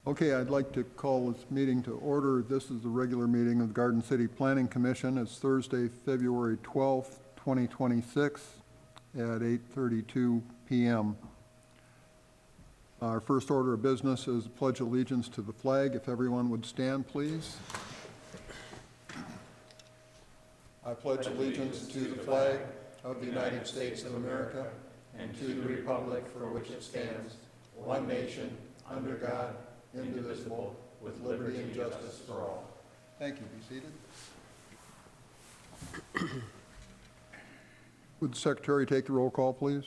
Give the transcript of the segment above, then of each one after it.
Okay, I'd like to call this meeting to order. This is the regular meeting of the Garden City Planning Commission. It's Thursday, February 12th, 2026 at 8:32 p.m. Our first order of business is pledge allegiance to the flag. If everyone would stand, please. I pledge allegiance to the flag of the United States of America and to the republic for which it stands, one nation, under God, indivisible, with liberty and justice for all. Thank you. Be seated. Would the Secretary take the roll call, please?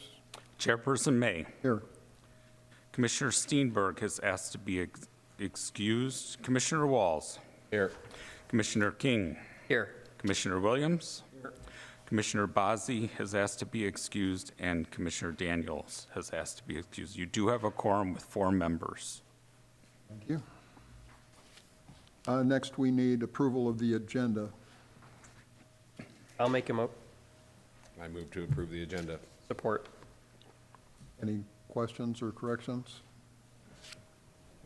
Chairperson May. Here. Commissioner Steenberg has asked to be excused. Commissioner Walls. Here. Commissioner King. Here. Commissioner Williams. Here. Commissioner Bazzi has asked to be excused, and Commissioner Daniels has asked to be excused. You do have a quorum with 4 members. Thank you. Next, we need approval of the agenda. I'll make a I move to approve the agenda. support. Any questions or corrections?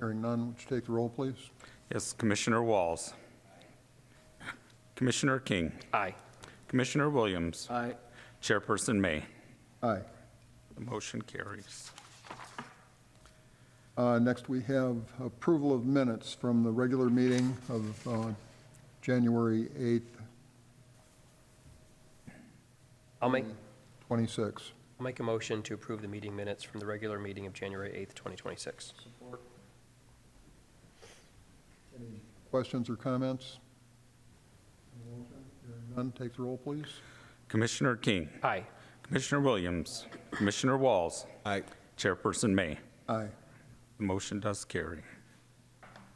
Hearing none, would you take the roll, please? Yes, Commissioner Walls. Commissioner King. Aye. Commissioner Williams. Aye. Chairperson May. Aye. The motion carries. Next, we have approval of minutes from the regular meeting of January 8th, I'll make 26. a motion to approve the meeting minutes from the regular meeting of January 8th, 2026. Questions or comments? Hearing none, take the roll, please. Commissioner King. Aye. Commissioner Williams. Commissioner Walls. Aye. Chairperson May. Aye. The motion does carry.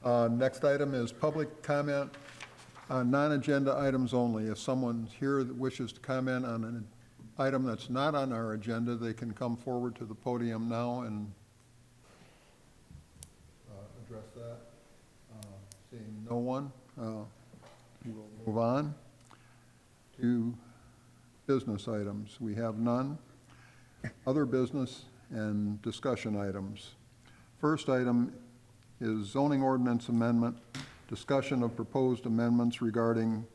Next item is public comment on non-agenda items only. If someone's here that wishes to comment on an item that's not on our agenda, they can come forward to the podium now and address that. Seeing no one, we'll move on to business items. We have none. Other business and discussion items. First item is zoning ordinance amendment, discussion of proposed amendments regarding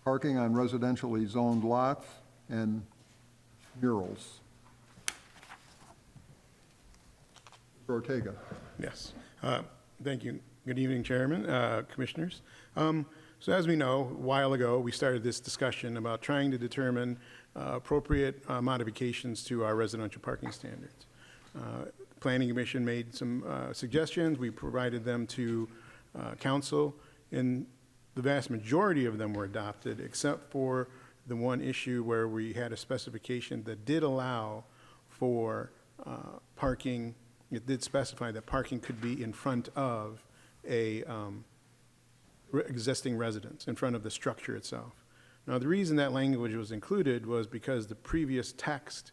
parking on residentially zoned lots and murals. Mr. Ortega. Yes. Thank you. Good evening, Chairman, Commissioners. So as we know, a while ago, we started this discussion about trying to determine appropriate modifications to our residential parking standards. Planning Commission made some suggestions. We provided them to Council, and the vast majority of them were adopted, except for the one issue where we had a specification that did allow for parking. It did specify that parking could be in front of a existing residence, in front of the structure itself. Now, the reason that language was included was because the previous text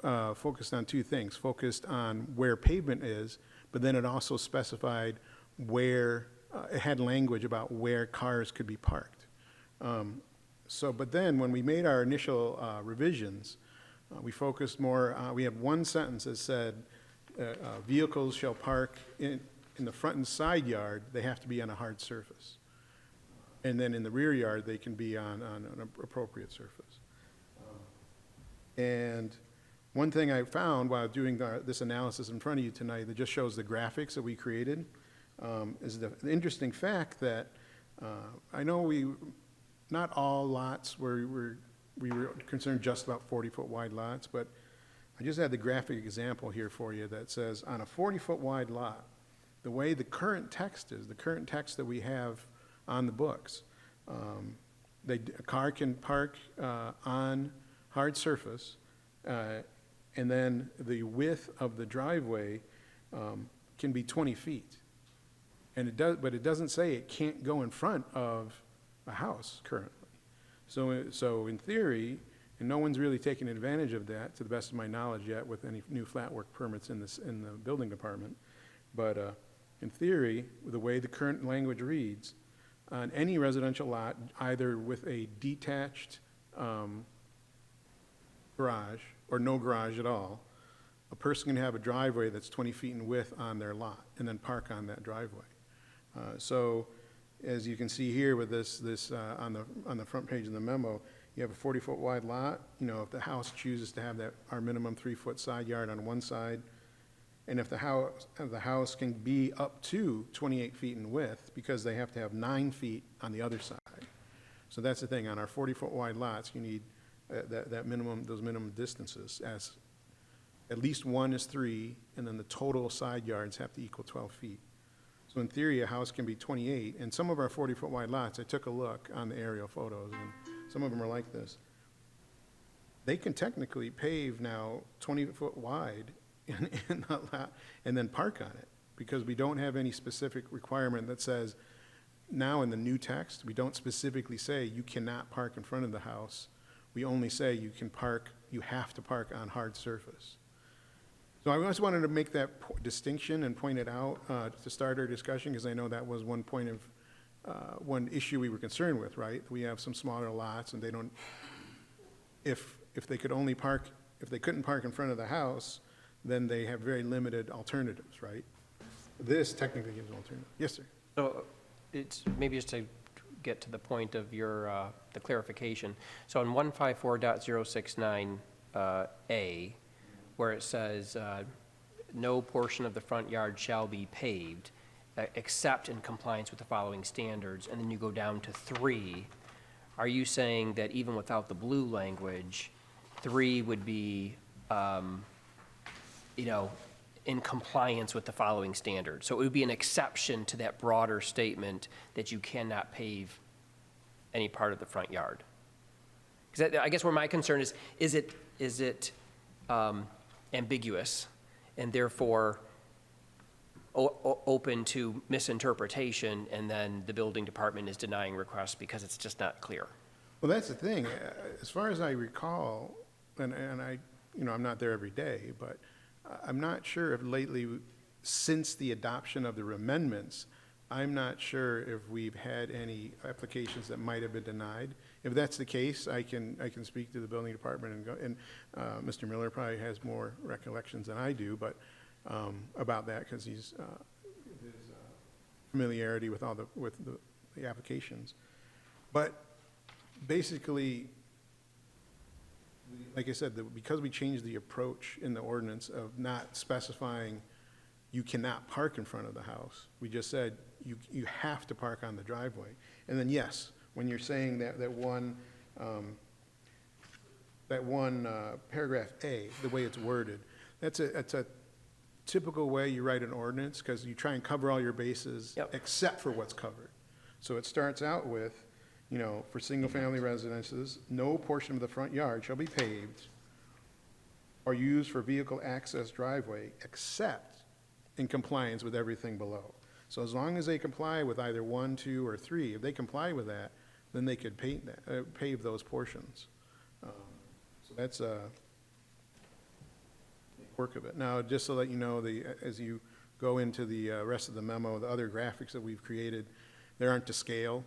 focused on 2 things, focused on where pavement is, but then it also specified where, it had language about where cars could be parked. But then when we made our initial revisions, we focused more, we had one sentence that said, vehicles shall park in the front and side yard, they have to be on a hard surface. And then in the rear yard, they can be on an appropriate surface. And one thing I found while doing this analysis in front of you tonight that just shows the graphics that we created is the interesting fact that I know not all lots we were concerned just about 40-foot wide lots, but I just had the graphic example here for you that says on a 40-foot wide lot, the way the current text is, the current text that we have on the books, a car can park on hard surface, and then the width of the driveway can be 20 feet. But it doesn't say it can't go in front of a house currently. So in theory, and no one's really taken advantage of that, to the best of my knowledge yet, with any new flat work permits in the building department. But in theory, the way the current language reads, on any residential lot, either with a detached garage or no garage at all, a person can have a driveway that's 20 feet in width on their lot and then park on that driveway. So as you can see here with this on the front page of the memo, you have a 40-foot wide lot. You know, if the house chooses to have that, our minimum 3-foot side yard on one side, and if the house can be up to 28 feet in width, because they have to have 9 feet on the other side. So that's the thing, on our 40-foot wide lots, you need that minimum, those minimum distances, as at least one is 3, and then the total side yards have to equal 12 feet. So in theory, a house can be 28, and some of our 40-foot wide lots, I took a look on the aerial photos, and some of them are like this. They can technically pave now 20-foot wide in that lot and then park on it, because we don't have any specific requirement that says, now in the new text, we don't specifically say you cannot park in front of the house. We only say you can park, you have to park on hard surface. So I just wanted to make that distinction and point it out to start our discussion, because I know that was one point of, one issue we were concerned with, right? We have some smaller lots and they don't, if they could only park, if they couldn't park in front of the house, then they have very limited alternatives, right? This technically gives an alternative. Yes, sir. So it's, maybe just to get to the point of your, the clarification. So in 154.069, A, where it says, no portion of the front yard shall be paved, except in compliance with the following standards, and then you go down to 3, are you saying that even without the blue language, 3 would be, you know, in compliance with the following standards? So it would be an exception to that broader statement that you cannot pave any part of the front yard? Because I guess where my concern is it ambiguous and therefore open to misinterpretation, and then the building department is denying requests because it's just not clear? Well, that's the thing. As far as I recall, and I, you know, I'm not there every day, but I'm not sure if lately, since the adoption of the amendments, I'm not sure if we've had any applications that might have been denied. If that's the case, I can speak to the building department and go, and Mr. Miller probably has more recollections than I do, but about that, because he's his familiarity with all the applications. But basically, like I said, because we changed the approach in the ordinance of not specifying you cannot park in front of the house, we just said you have to park on the driveway. And then, yes, when you're saying that one paragraph A, the way it's worded, that's a typical way you write an ordinance, because you try and cover all your bases. Yep. Except for what's covered. So it starts out with, you know, for single-family residences, no portion of the front yard shall be paved or used for vehicle access driveway except in compliance with everything below. So as long as they comply with either 1, 2, or 3, if they comply with that, then they could pave those portions. So that's a work of it. Now, just to let you know, as you go into the rest of the memo, the other graphics that we've created, they aren't to scale.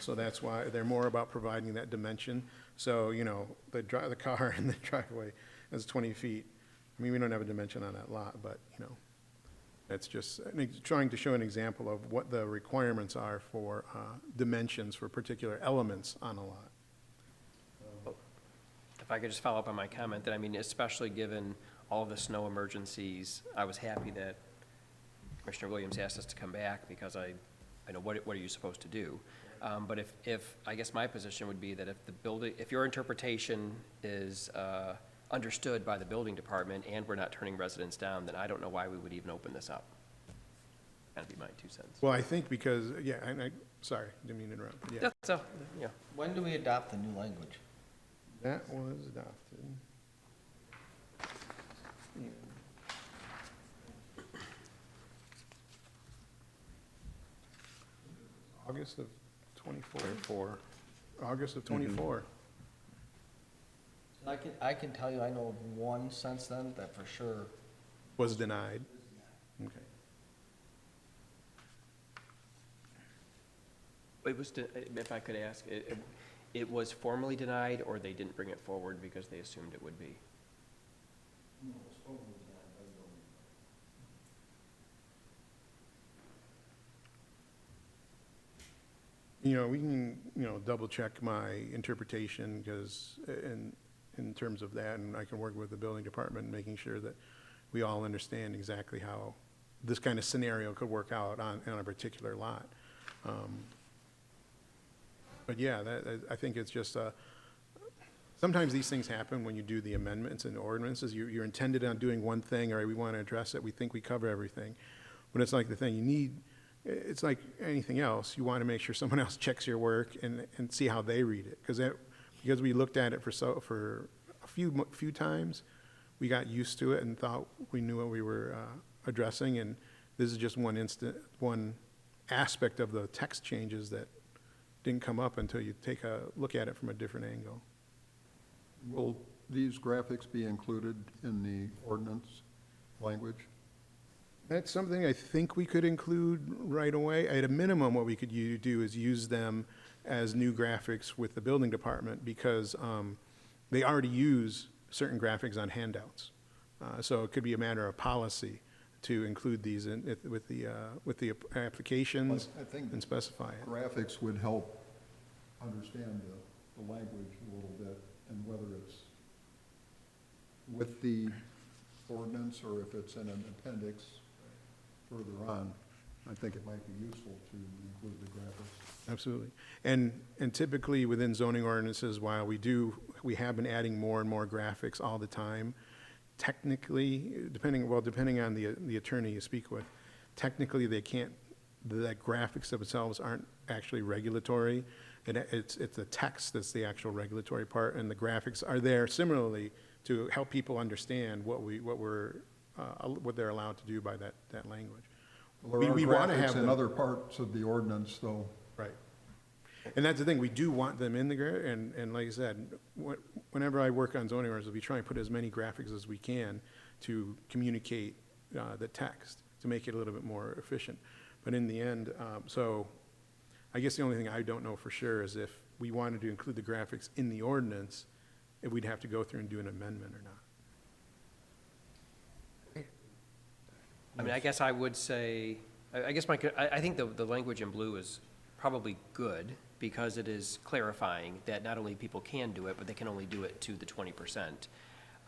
So that's why they're more about providing that dimension. So, you know, the car in the driveway is 20 feet. I mean, we don't have a dimension on that lot, but, you know, that's just trying to show an example of what the requirements are for dimensions for particular elements on a lot. If I could just follow up on my comment, that, I mean, especially given all the snow emergencies, I was happy that Commissioner Williams asked us to come back, because I know what are you supposed to do? But if, I guess my position would be that if your interpretation is understood by the building department and we're not turning residents down, then I don't know why we would even open this up. That'd be my 2 cents. Well, I think because, yeah, sorry, didn't mean to interrupt. But yeah, So, yeah. When do we adopt the new language? that was adopted. August of 24. August of 24. I can tell you, I know of one since then that for sure. Was denied. Okay. It was, if I could ask, it was formally denied, or they didn't bring it forward because they assumed it would be? No, it was formally We can, double check my interpretation because in terms of that, and I can work with the building department, making sure that we all understand exactly how this kind of scenario could work out on a particular lot. But yeah, I think it's just, sometimes these things happen when you do the amendments and ordinances. You're intended on doing one thing, or we want to address it, we think we cover everything. But it's like the thing, it's like anything else, you want to make sure someone else checks your work and see how they read it. Because we looked at it for a few times, we got used to it and thought we knew what we were addressing, and this is just one aspect of the text changes that didn't come up until you take a look at it from a different angle. Will these graphics be included in the ordinance language? That's something I think we could include right away. At a minimum, what we could do is use them as new graphics with the building department, because they already use certain graphics on handouts. So it could be a matter of policy to include these with the applications I think and specify it. graphics would help understand the language a little bit, and whether it's with the ordinance or if it's in an appendix further on, I think it might be useful to include the graphics. Absolutely. And typically within zoning ordinances, while we have been adding more and more graphics all the time, technically, depending on the attorney you speak with, technically the graphics themselves aren't actually regulatory. It's the text that's the actual regulatory part, and the graphics are there similarly to help people understand what they're allowed to do by that language. Well, there are We want to graphics have in them. other parts of the ordinance, though. Right. And that's the thing, we do want them in and like I said, whenever I work on zoning ordinances, we try and put as many graphics as we can to communicate the text, to make it a little bit more efficient. But in the end, so I guess the only thing I don't know for sure is if we wanted to include the graphics in the ordinance, if we'd have to go through and do an amendment or not. I mean, I guess I would say, I guess I think the language in blue is probably good, because it is clarifying that not only people can do it, but they can only do it to the 20%.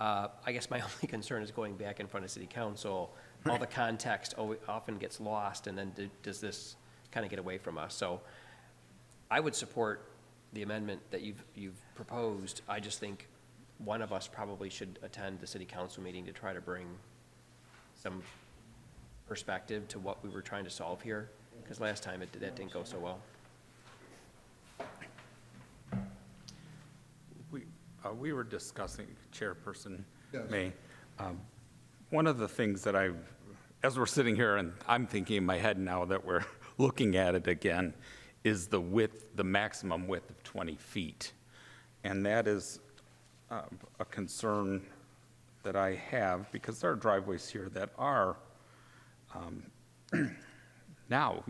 I guess my only concern is going back in front of city council, all the context often gets lost, and then does this kind of get away from us? So I would support the amendment that you've proposed. I just think one of us probably should attend the city council meeting to try to bring some perspective to what we were trying to solve here, because last time that didn't go so well. We were discussing, Chairperson Yes. May, one of the things that as we're sitting here and I'm thinking in my head now that we're looking at it again, is the maximum width of 20 feet. And that is a concern that I have, because there are driveways here that are now,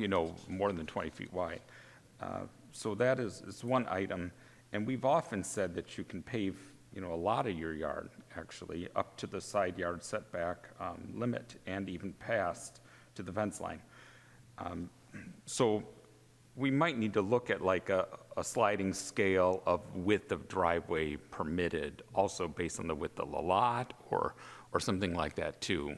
more than 20 feet wide. So that is one item. And we've often said that you can pave, a lot of your yard, actually, up to the side yard setback limit and even past to the fence line. So we might need to look at like a sliding scale of width of driveway permitted, also based on the width of the lot, or something like that too.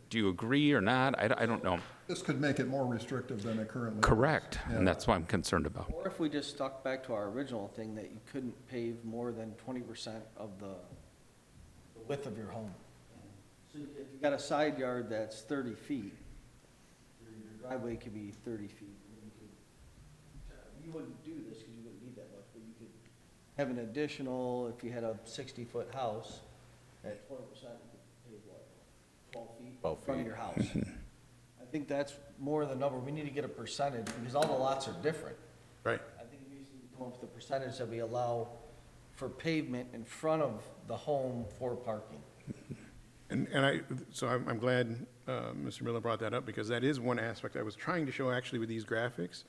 Do you agree or not? I don't know. This could make it more restrictive than it currently is. Correct, Yeah. and that's what I'm concerned about. Or if we just stuck back to our original thing that you couldn't pave more than 20% of the width of your home. So if you got a side yard that's 30 feet, your driveway could be 30 feet. You wouldn't do this because you wouldn't need that much, but you could have an additional, if you had a 60-foot house, at 20%, you could pave what, 12 feet? 12 In front of feet. your house. I think that's more the number. We need to get a percentage, because all the lots are different. Right. I think we need to come up with a percentage that we allow for pavement in front of the home for parking. So I'm glad Mr. Miller brought that up, because that is one aspect I was trying to show actually with these graphics,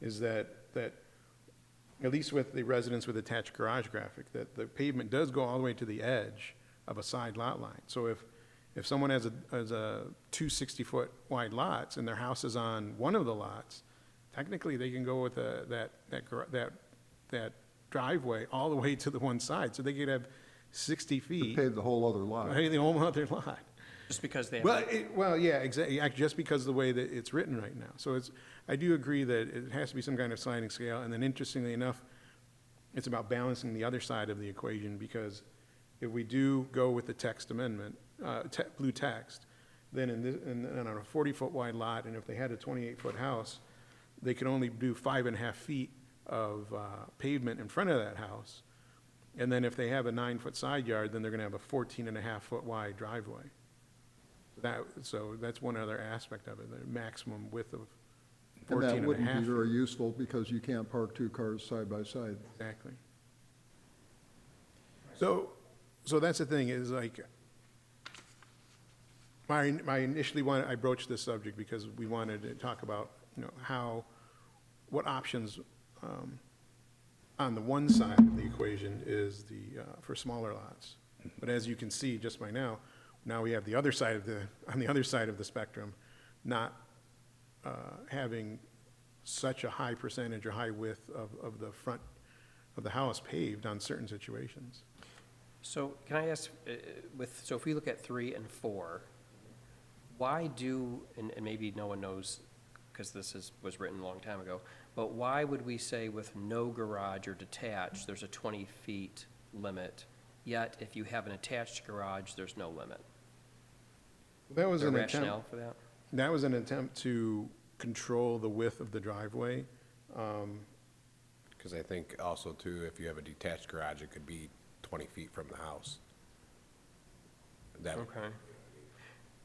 is that at least with the residents with attached garage graphic, that the pavement does go all the way to the edge of a side lot line. So if someone has two 60-foot wide lots and their house is on one of the lots, technically, they can go with that driveway all the way to the one side, so they could have 60 To feet, pave the whole other lot. pay the whole other lot. Just because they have. Well, yeah, exactly, just because of the way that it's written right now. So I do agree that it has to be some kind of sliding scale, and then interestingly enough, it's about balancing the other side of the equation, because if we do go with the text amendment, blue text, then and on a 40-foot wide lot, and if they had a 28-foot house, they could only do 5.5 feet of pavement in front of that house. And then if they have a 9-foot side yard, then they're gonna have a 14.5-foot wide driveway. So that's one other aspect of it, the maximum width of And 14 that and a wouldn't half. be very useful because you can't park two cars side by side. Exactly. So that's the thing, is like, my initially I broached this subject because we wanted to talk about, what options, on the one side of the equation is for smaller lots. But as you can see just by now we have the other side on the other side of the spectrum, not having such a high percentage or high width of the front of the house paved on certain situations. So can I ask, so if we look at 3 and 4, why and maybe no one knows, because was written a long time ago, but why would we say with no garage or detached, there's a 20 feet limit, yet if you have an attached garage, there's no limit? That was Is there an a attempt. rationale for that? That was an attempt to control the width of the driveway. Because I think also too, if you have a detached garage, it could be 20 feet from the house. That, Okay.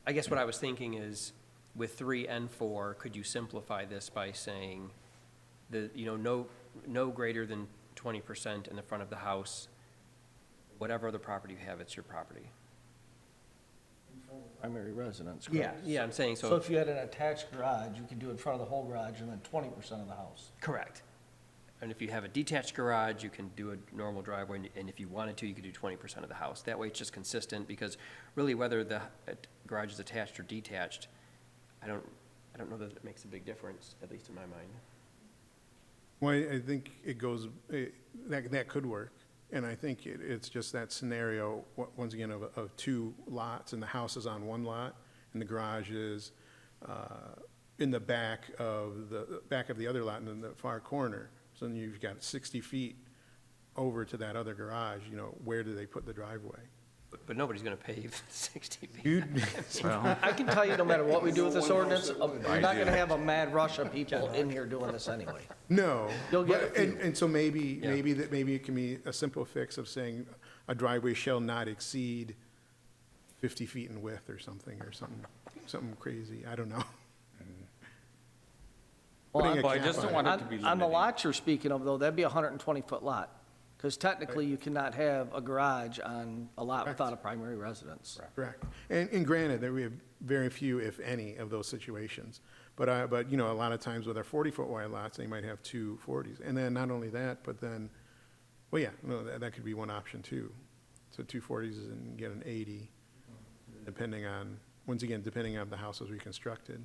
I guess what I was thinking is, with 3 and 4, could you simplify this by saying no greater than 20% in the front of the house, whatever other property you have, it's your property? Primary residence, Yeah, correct? yeah, I'm saying So if you had an attached garage, you could do it in front of the whole garage and then 20% of the house. Correct. And if you have a detached garage, you can do a normal driveway, and if you wanted to, you could do 20% of the house. That way it's just consistent, because really whether the garage is attached or detached, I don't know that it makes a big difference, at least in my mind. Well, I think it goes, that could work. And I think it's just that scenario, once again, of two lots, and the house is on one lot, and the garage is in the back of the other lot, and in the far corner. So then you've got 60 feet over to that other garage, where do they put the driveway? But nobody's gonna pave 60 feet. You'd- I can tell you, no matter what we do with this ordinance, we're not gonna have a mad rush of people in here doing this anyway. No. You'll get a but- few. And so maybe Yeah. it can be a simple fix of saying a driveway shall not exceed 50 feet in width or something crazy. I don't know. Well, Putting a Well, I cap just on don't it. want it to be On the limiting. lot you're speaking of, though, that'd be a 120-foot lot. Because technically, you cannot have a garage on a lot Correct. without a primary residence. Correct. And granted, that we have very few, if any, of those situations. But a lot of times with our 40-foot wide lots, they might have two 40s. And then not only that, but then, well, yeah, no, that could be one option too. So two 40s and get an 80, depending on the house was reconstructed.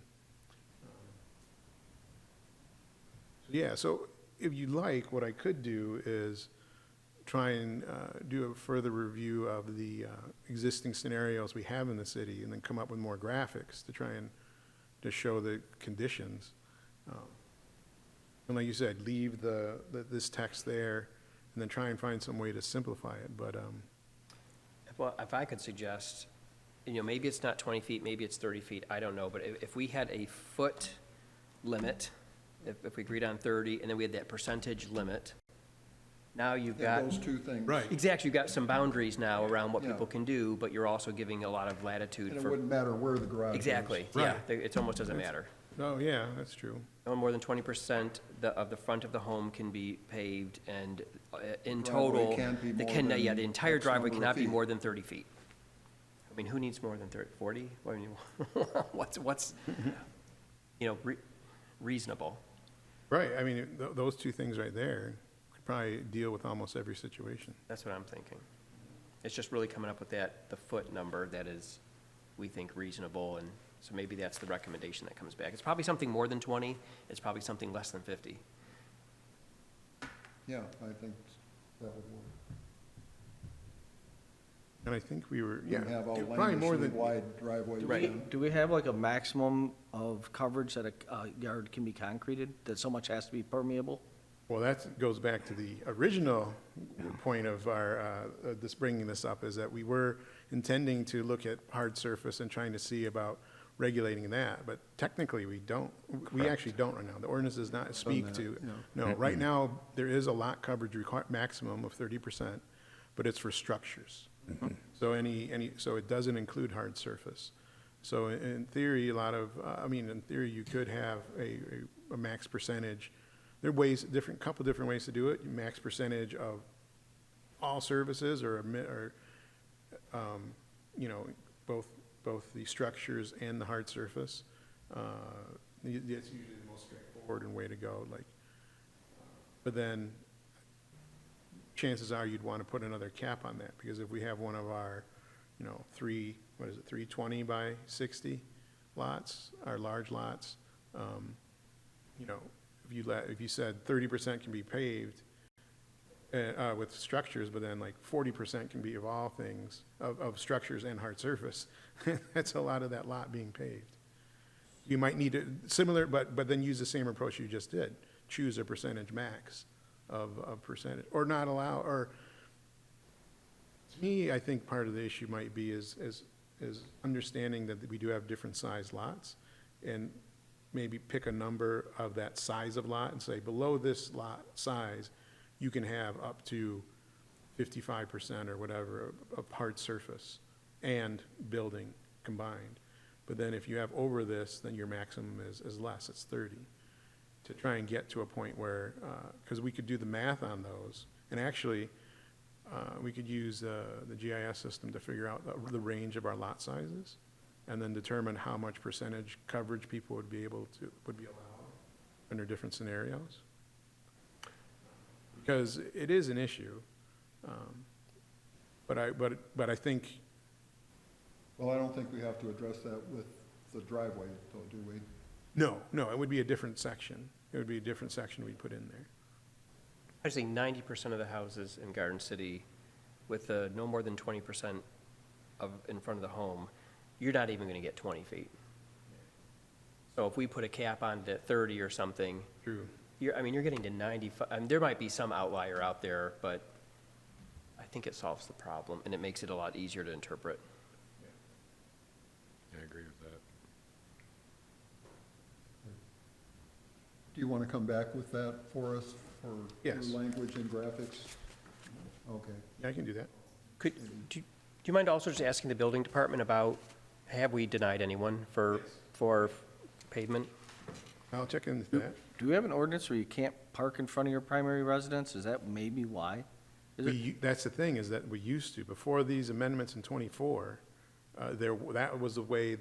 Yeah, so if you like, what I could do is try and do a further review of the existing scenarios we have in the city, and then come up with more graphics to try and to show the conditions. And like you said, leave this text there, and then try and find some way to simplify it, but, Well, if I could suggest, maybe it's not 20 feet, maybe it's 30 feet, I don't know, but if we had a foot limit, if we agreed on 30, and then we had that percentage limit, now you've Yeah, got. those two things. Right. Exactly, you've got some boundaries now around what Yeah. people can do, but you're also giving a lot of latitude And it for. wouldn't matter where the garage is. Exactly, yeah, Right. it almost doesn't matter. oh, yeah, that's true. No more than 20% of the front of the home can be paved, and in Driveway total. can't be the more can- than Yeah, the entire X driveway number of cannot be feet. more than 30 feet. I mean, who needs more than 30, 40? I mean, what's, reasonable? Right, I mean, those two things right there could probably deal with almost every situation. That's what I'm thinking. It's just really coming up with the foot number that is, we think, reasonable, and So maybe that's the recommendation that comes back. It's probably something more than 20, it's probably something less than 50. Yeah, I think that would work. And I think we were, yeah, And have all probably more languishedly than, wide driveways. Right. then. Do we have like a maximum of coverage that a yard can be concreted, that so much has to be permeable? well, that goes back to the original point of our, this bringing this up, is that we were intending to look at hard surface and trying to see about regulating that, but technically we don't, we actually don't right now. The ordinance does not speak that, to, yeah. no, right now, there is a lot coverage maximum of 30%, but it's for structures. So so it doesn't include hard surface. So in theory, a lot of, in theory, you could have a max percentage. There are ways, couple different ways to do it. Max percentage of all services or, both the structures and the hard surface. That's usually the most straightforward and way to go, but then chances are you'd want to put another cap on that, because if we have one of our, 320 by 60 lots, our large lots, if you said 30% can be paved with structures, but then like 40% can be of all things, of structures and hard surface, that's a lot of that lot being paved. You might need to, similar, but then use the same approach you just did. Choose a percentage max of percentage, or not allow, or, to me, I think part of the issue might be is understanding that we do have different size lots, and maybe pick a number of that size of lot and say, below this lot size, you can have up to 55% or whatever of hard surface and building combined. But then if you have over this, then your maximum is less, it's 30. To try and get to a point where, because we could do the math on those, and actually, we could use the GIS system to figure out the range of our lot sizes, and then determine how much percentage coverage people would be allowed under different scenarios. Because it is an issue, but I think, Well, I don't think we have to address that with the driveway, though, do we? no, it would be a different section. It would be a different section we'd put in there. I say 90% of the houses in Garden City with no more than 20% in front of the home, you're not even going to get 20 feet. So if we put a cap on it at 30 or something, True. you're getting to 95. There might be some outlier out there, but I think it solves the problem, and it makes it a lot easier to interpret. I agree with that. Do you want to come back with that for us, for Yes. language and graphics? Okay. Yeah, I can do that. Do you mind also just asking the building department about, have we denied anyone for pavement? I'll check into that. Do we have an ordinance where you can't park in front of your primary residence? Is that maybe why? Is it? That's the thing, is that we used to, before these amendments in '24, that was the way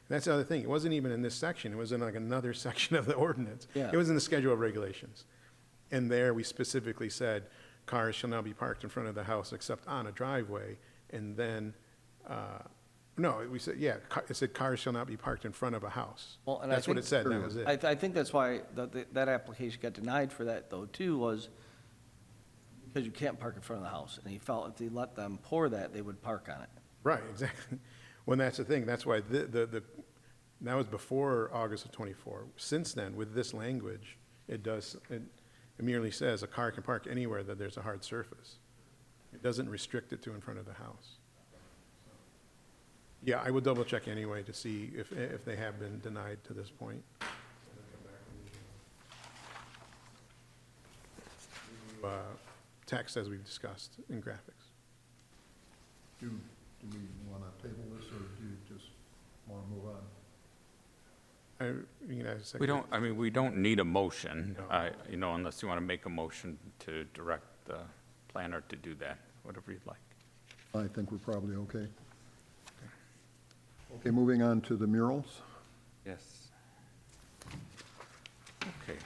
that's the other thing, it wasn't even in this section, it was in like another section of the ordinance. Yeah. It was in the schedule of regulations. And there, we specifically said, cars shall not be parked in front of the house except on a driveway, and then, no, we said, yeah, it said cars shall not be parked in front of a house. Well, and I That's what think- it said, that was it. I think that's why that application got denied for that though, too, was because you can't park in front of the house. And he felt if they let them pour that, they would park on it. Right, exactly. Well, that's the thing, that's why that was before August of '24. Since then, with this language, it merely says a car can park anywhere that there's a hard surface. It doesn't restrict it to in front of the house. Yeah, I would double check anyway to see if they have been denied to this point. Text as we've discussed in graphics. Do we want to table this, or do you just want to move on? You can ask a second. We don't need a motion, No. unless you want to make a motion to direct the planner to do that, whatever you'd like. I think we're probably okay. Okay, moving on to the murals. Yes. Okay.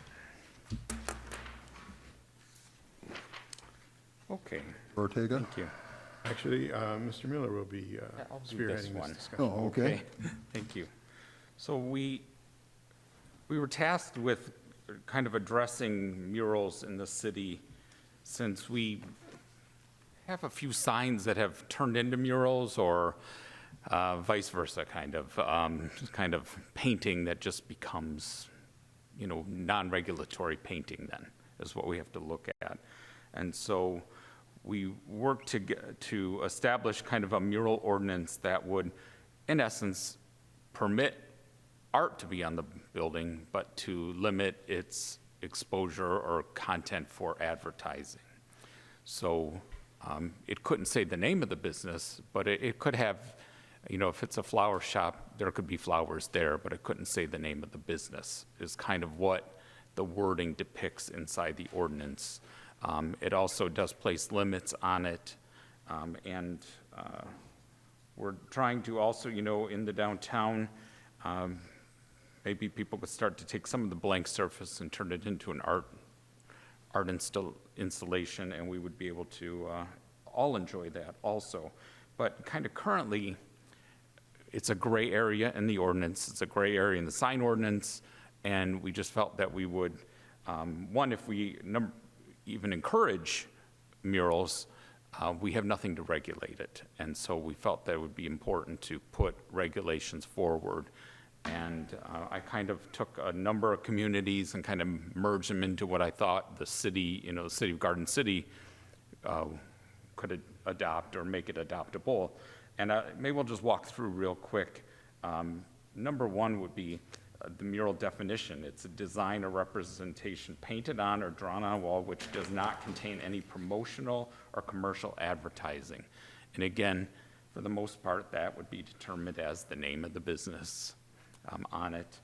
Okay, Ortega? thank you. Actually, Mr. Miller will be I'll do this spearheading one. this discussion. Oh, okay. Thank you. So we were tasked with kind of addressing murals in the city since we have a few signs that have turned into murals or vice versa, kind of painting that just becomes, non-regulatory painting then is what we have to look at. And so we worked to establish kind of a mural ordinance that would, in essence, permit art to be on the building, but to limit its exposure or content for advertising. So it couldn't say the name of the business, but it could have, if it's a flower shop, there could be flowers there, but it couldn't say the name of the business, is kind of what the wording depicts inside the ordinance. It also does place limits on it, and we're trying to also, in the downtown, maybe people could start to take some of the blank surface and turn it into an art installation, and we would be able to all enjoy that also. But kind of currently, it's a gray area in the ordinance, it's a gray area in the sign ordinance, and we just felt that we would, one, if we even encourage murals, we have nothing to regulate it. And so we felt that it would be important to put regulations forward. And I kind of took a number of communities and kind of merged them into what I thought the city, the city of Garden City could adopt or make it adoptable. And maybe we'll just walk through real quick. Number one would be the mural definition. It's a design or representation painted on or drawn on a wall which does not contain any promotional or commercial advertising. And again, for the most part, that would be determined as the name of the business on it.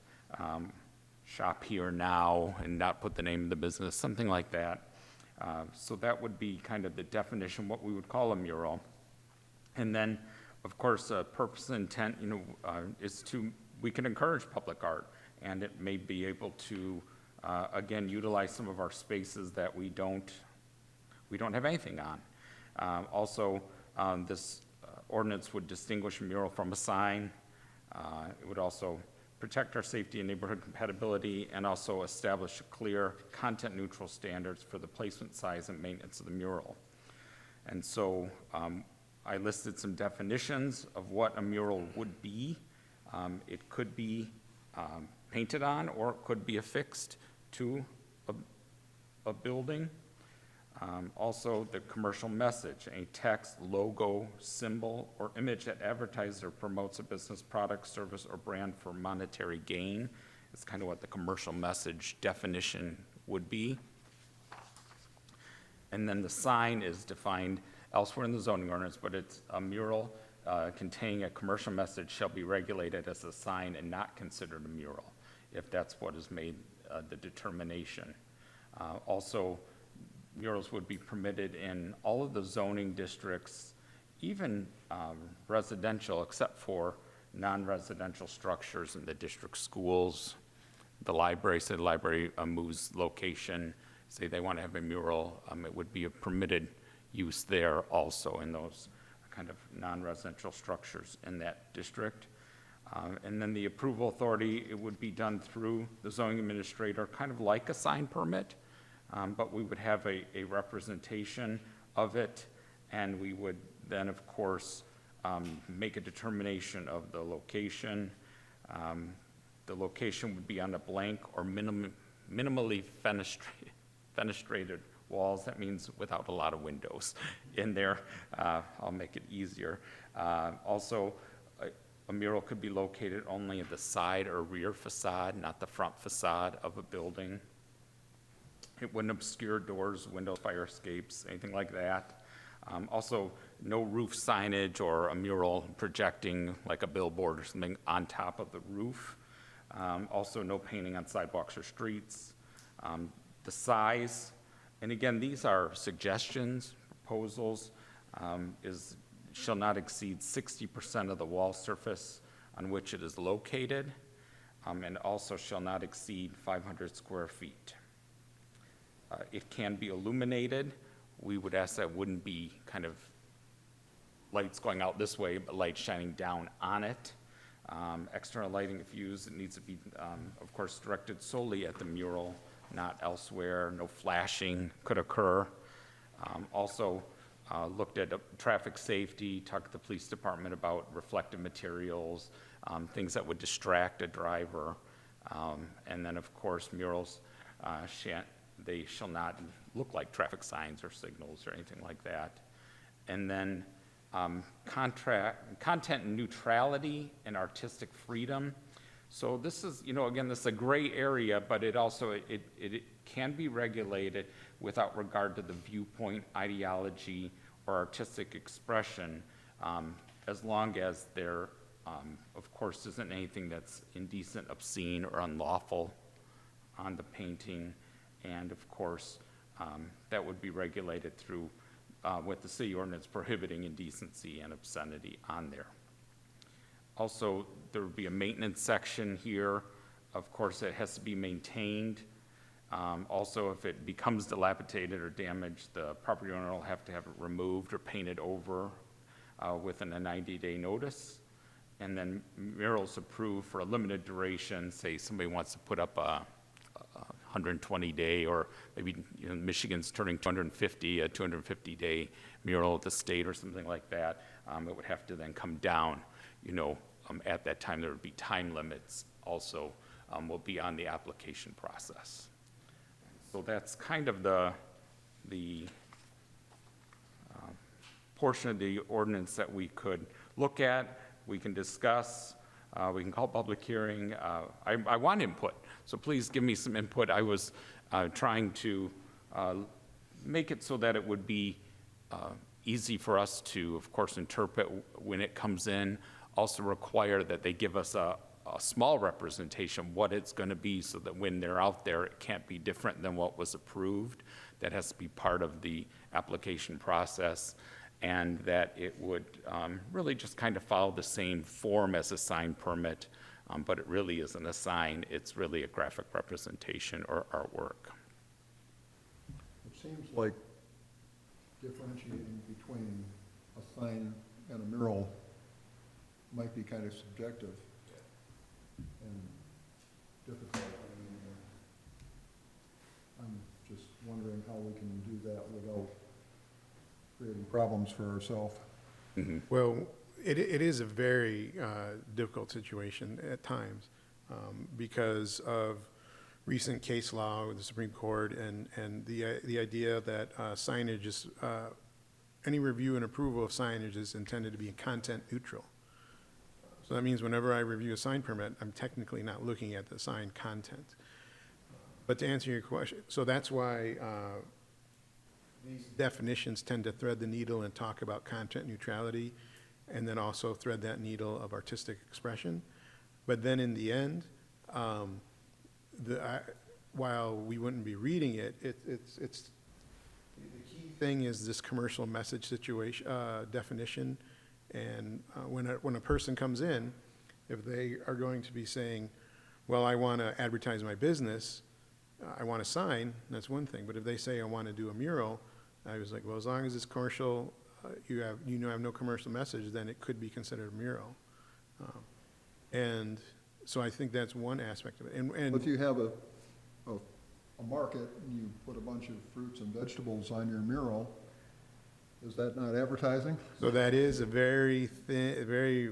Shop here now and not put the name of the business, something like that. So that would be kind of the definition, what we would call a mural. And then, of course, purpose and intent, is we can encourage public art, and it may be able to, again, utilize some of our spaces that we don't have anything on. Also, this ordinance would distinguish a mural from a sign. It would also protect our safety and neighborhood compatibility, and also establish clear content-neutral standards for the placement, size, and maintenance of the mural. And so I listed some definitions of what a mural would be. It could be painted on, or it could be affixed to a building. Also, the commercial message, a text, logo, symbol, or image that advertises or promotes a business product, service, or brand for monetary gain. It's kind of what the commercial message definition would be. And then the sign is defined elsewhere in the zoning ordinance, but it's a mural containing a commercial message shall be regulated as a sign and not considered a mural, if that's what is made the determination. Also, murals would be permitted in all of the zoning districts, even residential, except for non-residential structures in the district schools. The library, say the library moves location, say they want to have a mural, it would be a permitted use there also in those kind of non-residential structures in that district. And then the approval authority, it would be done through the zoning administrator, kind of like a sign permit, but we would have a representation of it, and we would then, of course, make a determination of the location. The location would be on a blank or minimally fenestrated walls. That means without a lot of windows in there. I'll make it easier. Also, a mural could be located only at the side or rear facade, not the front facade of a building. It wouldn't obscure doors, windows, fire escapes, anything like that. Also, no roof signage or a mural projecting like a billboard or something on top of the roof. Also, no painting on sidewalks or streets. The size, and again, these are suggestions, proposals, shall not exceed 60% of the wall surface on which it is located, and also shall not exceed 500 square feet. It can be illuminated. We would ask that wouldn't be kind of lights going out this way, but lights shining down on it. External lighting, if used, it needs to be, of course, directed solely at the mural, not elsewhere. No flashing could occur. Also, looked at traffic safety, talked to the police department about reflective materials, things that would distract a driver. And then, of course, murals, they shall not look like traffic signs or signals or anything like that. And then content neutrality and artistic freedom. So this is, again, this is a gray area, but it also, it can be regulated without regard to the viewpoint, ideology, or artistic expression, as long as there, of course, isn't anything that's indecent, obscene, or unlawful on the painting. And of course, that would be regulated through with the city ordinance prohibiting indecency and obscenity on there. Also, there would be a maintenance section here. Of course, it has to be maintained. Also, if it becomes dilapidated or damaged, the property owner will have to have it removed or painted over within a 90-day notice. And then murals approved for a limited duration. Say somebody wants to put up a 120-day, or maybe Michigan's turning 250, a 250-day mural at the state or something like that. It would have to then come down. At that time, there would be time limits also will be on the application process. So that's kind of the portion of the ordinance that we could look at, we can discuss, we can call public hearing. I want input, so please give me some input. I was trying to make it so that it would be easy for us to, of course, interpret when it comes in. Also require that they give us a small representation what it's going to be, so that when they're out there, it can't be different than what was approved. That has to be part of the application process, and that it would really just kind of follow the same form as a sign permit, but it really isn't a sign. It's really a graphic representation or artwork. It seems like differentiating between a sign and a mural might be kind of subjective and difficult. I'm just wondering how we can do that without creating problems for ourselves. Well, it is a very difficult situation at times because of recent case law with the Supreme Court and the idea that signage is, any review and approval of signage is intended to be content neutral. So that means whenever I review a sign permit, I'm technically not looking at the sign content. But to answer your question, so that's why these definitions tend to thread the needle and talk about content neutrality, and then also thread that needle of artistic expression. But then in the end, while we wouldn't be reading it, it's the key thing is this commercial message situation definition. And when a person comes in, if they are going to be saying, well, I want to advertise my business, I want a sign, that's one thing. But if they say I want to do a mural, I was like, well, as long as it's commercial, you have no commercial message, then it could be considered a mural. And so I think that's one aspect of it. And If you have a market and you put a bunch of fruits and vegetables on your mural, is that not advertising? so that is a very thin, very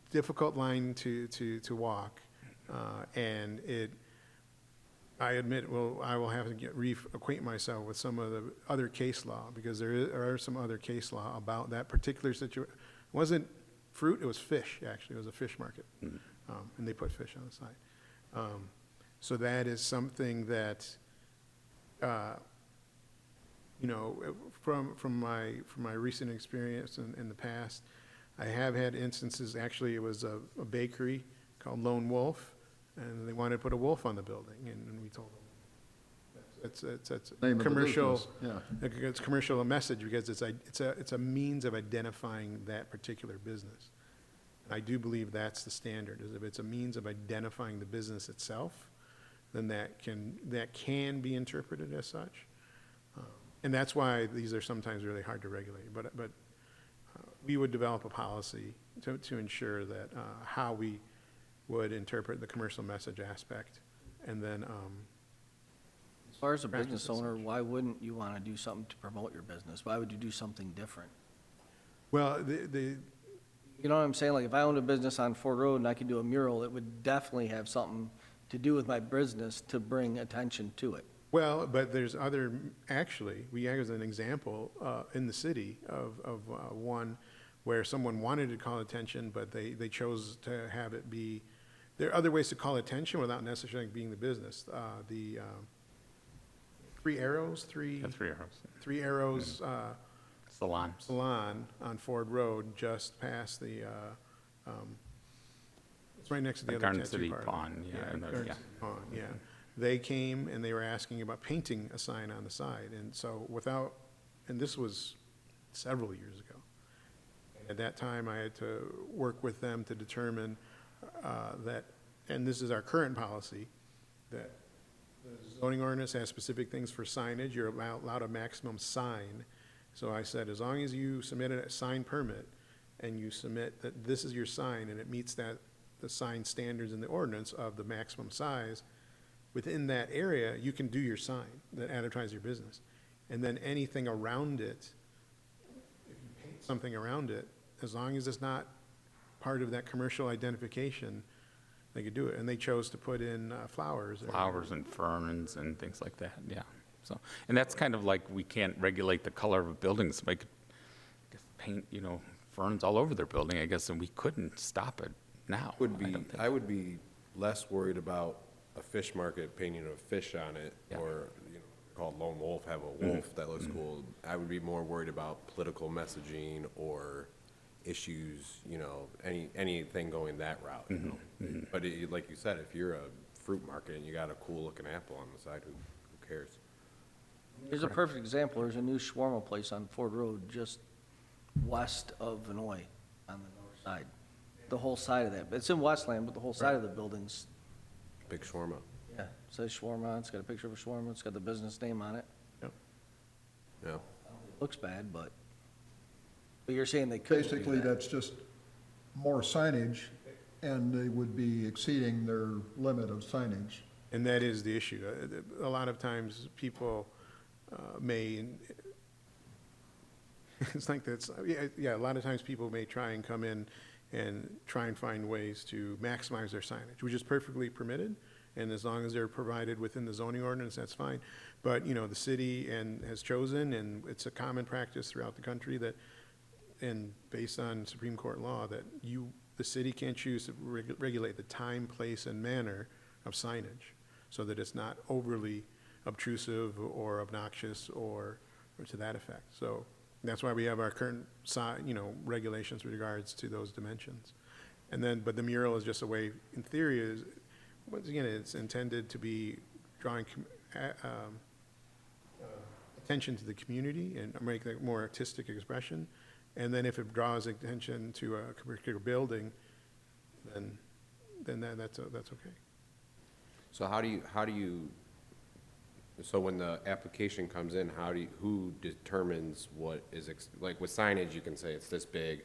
difficult line to walk. And I admit, I will have to reacquaint myself with some of the other case law, because there are some other case law about that particular situation. It wasn't fruit, it was fish, actually. It was a fish market. And they put fish on the side. So that is something that, from my recent experience in the past, I have had instances, actually it was a bakery called Lone Wolf, and they wanted to put a wolf on the building, and we told them it's Name of the commercial. business, yeah. It's commercial message because it's a means of identifying that particular business. And I do believe that's the standard, is if it's a means of identifying the business itself, then that can be interpreted as such. And that's why these are sometimes really hard to regulate. But we would develop a policy to ensure that, how we would interpret the commercial message aspect. And then, As far as a Practice business as owner, such. why wouldn't you want to do something to promote your business? Why would you do something different? well, the, You know what I'm saying? Like, if I owned a business on Ford Road and I could do a mural, it would definitely have something to do with my business to bring attention to it. well, but there's other, actually, we have as an example, in the city of, one where someone wanted to call attention, but they chose to have it be, there are other ways to call attention without necessarily being the business. Three Arrows, Yeah, 3 arrows. Three Arrows, Salon. Salon on Ford Road, just past the, it's right next to the The other Garden tattoo City parlor. Pawn, yeah, and Garden yeah. City Pawn, yeah. They came and they were asking about painting a sign on the side, and so without, and this was several years ago. At that time, I had to work with them to determine that, and this is our current policy, that the zoning ordinance has specific things for signage, you're allowed a maximum sign. So I said, as long as you submit a sign permit, and you submit that this is your sign, and it meets that, the sign standards in the ordinance of the maximum size, within that area, you can do your sign that advertises your business. And then anything around it, if you paint something around it, as long as it's not part of that commercial identification, they could do it. And they chose to put in flowers. Flowers and ferns and things like that, yeah. So, and that's kind of like, we can't regulate the color of a building, so they could paint, ferns all over their building, I guess, and we couldn't stop it now. Would I be, don't think. I would be less worried about a fish market painting a fish on it, Yeah. or, called Lone Wolf, have a wolf that looks cool. I would be more worried about political messaging or issues, anything going that route, But like you said, if you're a fruit market and you got a cool looking apple on the side, who cares? Here's a perfect example. There's a new shawarma place on Ford Road, just west of Vinoy, on the north side. The whole side of that, it's in Westland, but the whole side of the building's, Big shawarma. yeah, it says shawarma, it's got a picture of a shawarma, it's got the business name on it. Yeah. Looks bad, but you're saying they couldn't do Basically, that. that's just more signage, and they would be exceeding their limit of signage. And that is the issue. A lot of times, people may, it's like that's, yeah, a lot of times people may try and come in and try and find ways to maximize their signage, which is perfectly permitted, and as long as they're provided within the zoning ordinance, that's fine. But, the city has chosen, and it's a common practice throughout the country that, and based on Supreme Court law, that the city can't choose to regulate the time, place, and manner of signage, so that it's not overly obtrusive or obnoxious or to that effect. So that's why we have our current regulations with regards to those dimensions. And then, but the mural is just a way, in theory, is, once again, it's intended to be drawing attention to the community and make a more artistic expression. And then if it draws attention to a particular building, then that's okay. So how do you, so when the application comes in, who determines what is, like with signage, you can say it's this big,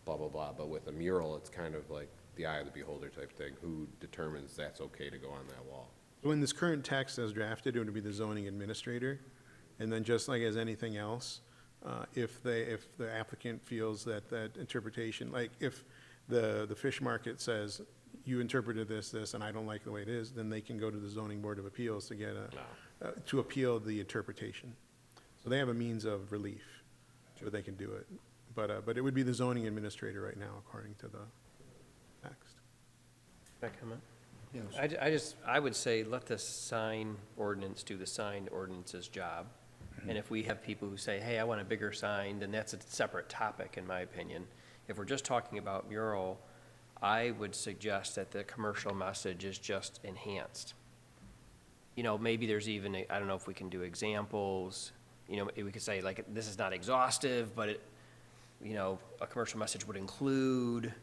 blah, blah, blah, but with a mural, it's kind of like the eye of the beholder type thing. Who determines that's okay to go on that wall? So in this current text as drafted, it would be the zoning administrator. And then just like as anything else, if the applicant feels that interpretation, like if the fish market says, you interpreted this, and I don't like the way it is, then they can go to the zoning board of appeals to get to appeal the interpretation. So they have a means of relief, where they can do it. But it would be the zoning administrator right now, according to the text. Can I comment? Yes. I would say let the sign ordinance do the sign ordinance's job. And if we have people who say, hey, I want a bigger sign, then that's a separate topic, in my opinion. If we're just talking about mural, I would suggest that the commercial message is just enhanced. Maybe there's even, I don't know if we can do examples, we could say, like, this is not exhaustive, but it, a commercial message would include.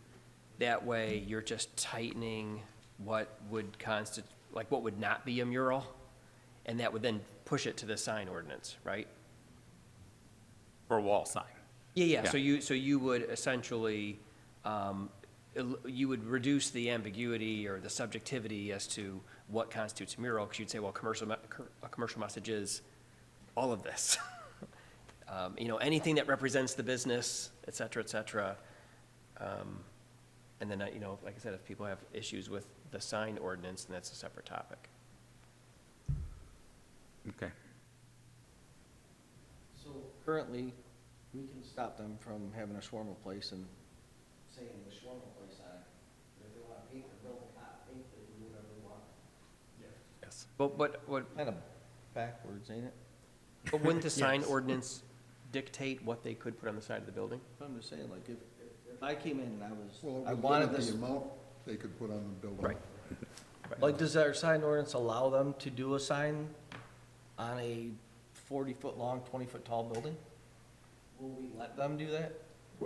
That way, you're just tightening what would constitute, like, what would not be a mural, and that would then push it to the sign ordinance, right? For a wall sign. Yeah, Yeah. so you would essentially, you would reduce the ambiguity or the subjectivity as to what constitutes a mural, because you'd say, well, a commercial message is all of this. You know, anything that represents the business, et cetera, et cetera. And then, you know, like I said, if people have issues with the sign ordinance, then that's a separate topic. Okay. So currently, we can stop them from having a shawarma place and saying the shawarma place on it. If they want to paint their building hot pink, they can do whatever they want. Yes. But Kind of backwards, ain't it? but wouldn't the sign ordinance dictate what they could put on the side of the building? I'm just saying, like, if I came in and Well, I it would wanted limit this, the amount they could put on the building. Right. like, does our sign ordinance allow them to do a sign on a 40-foot long, 20-foot tall building? Will we let them do that?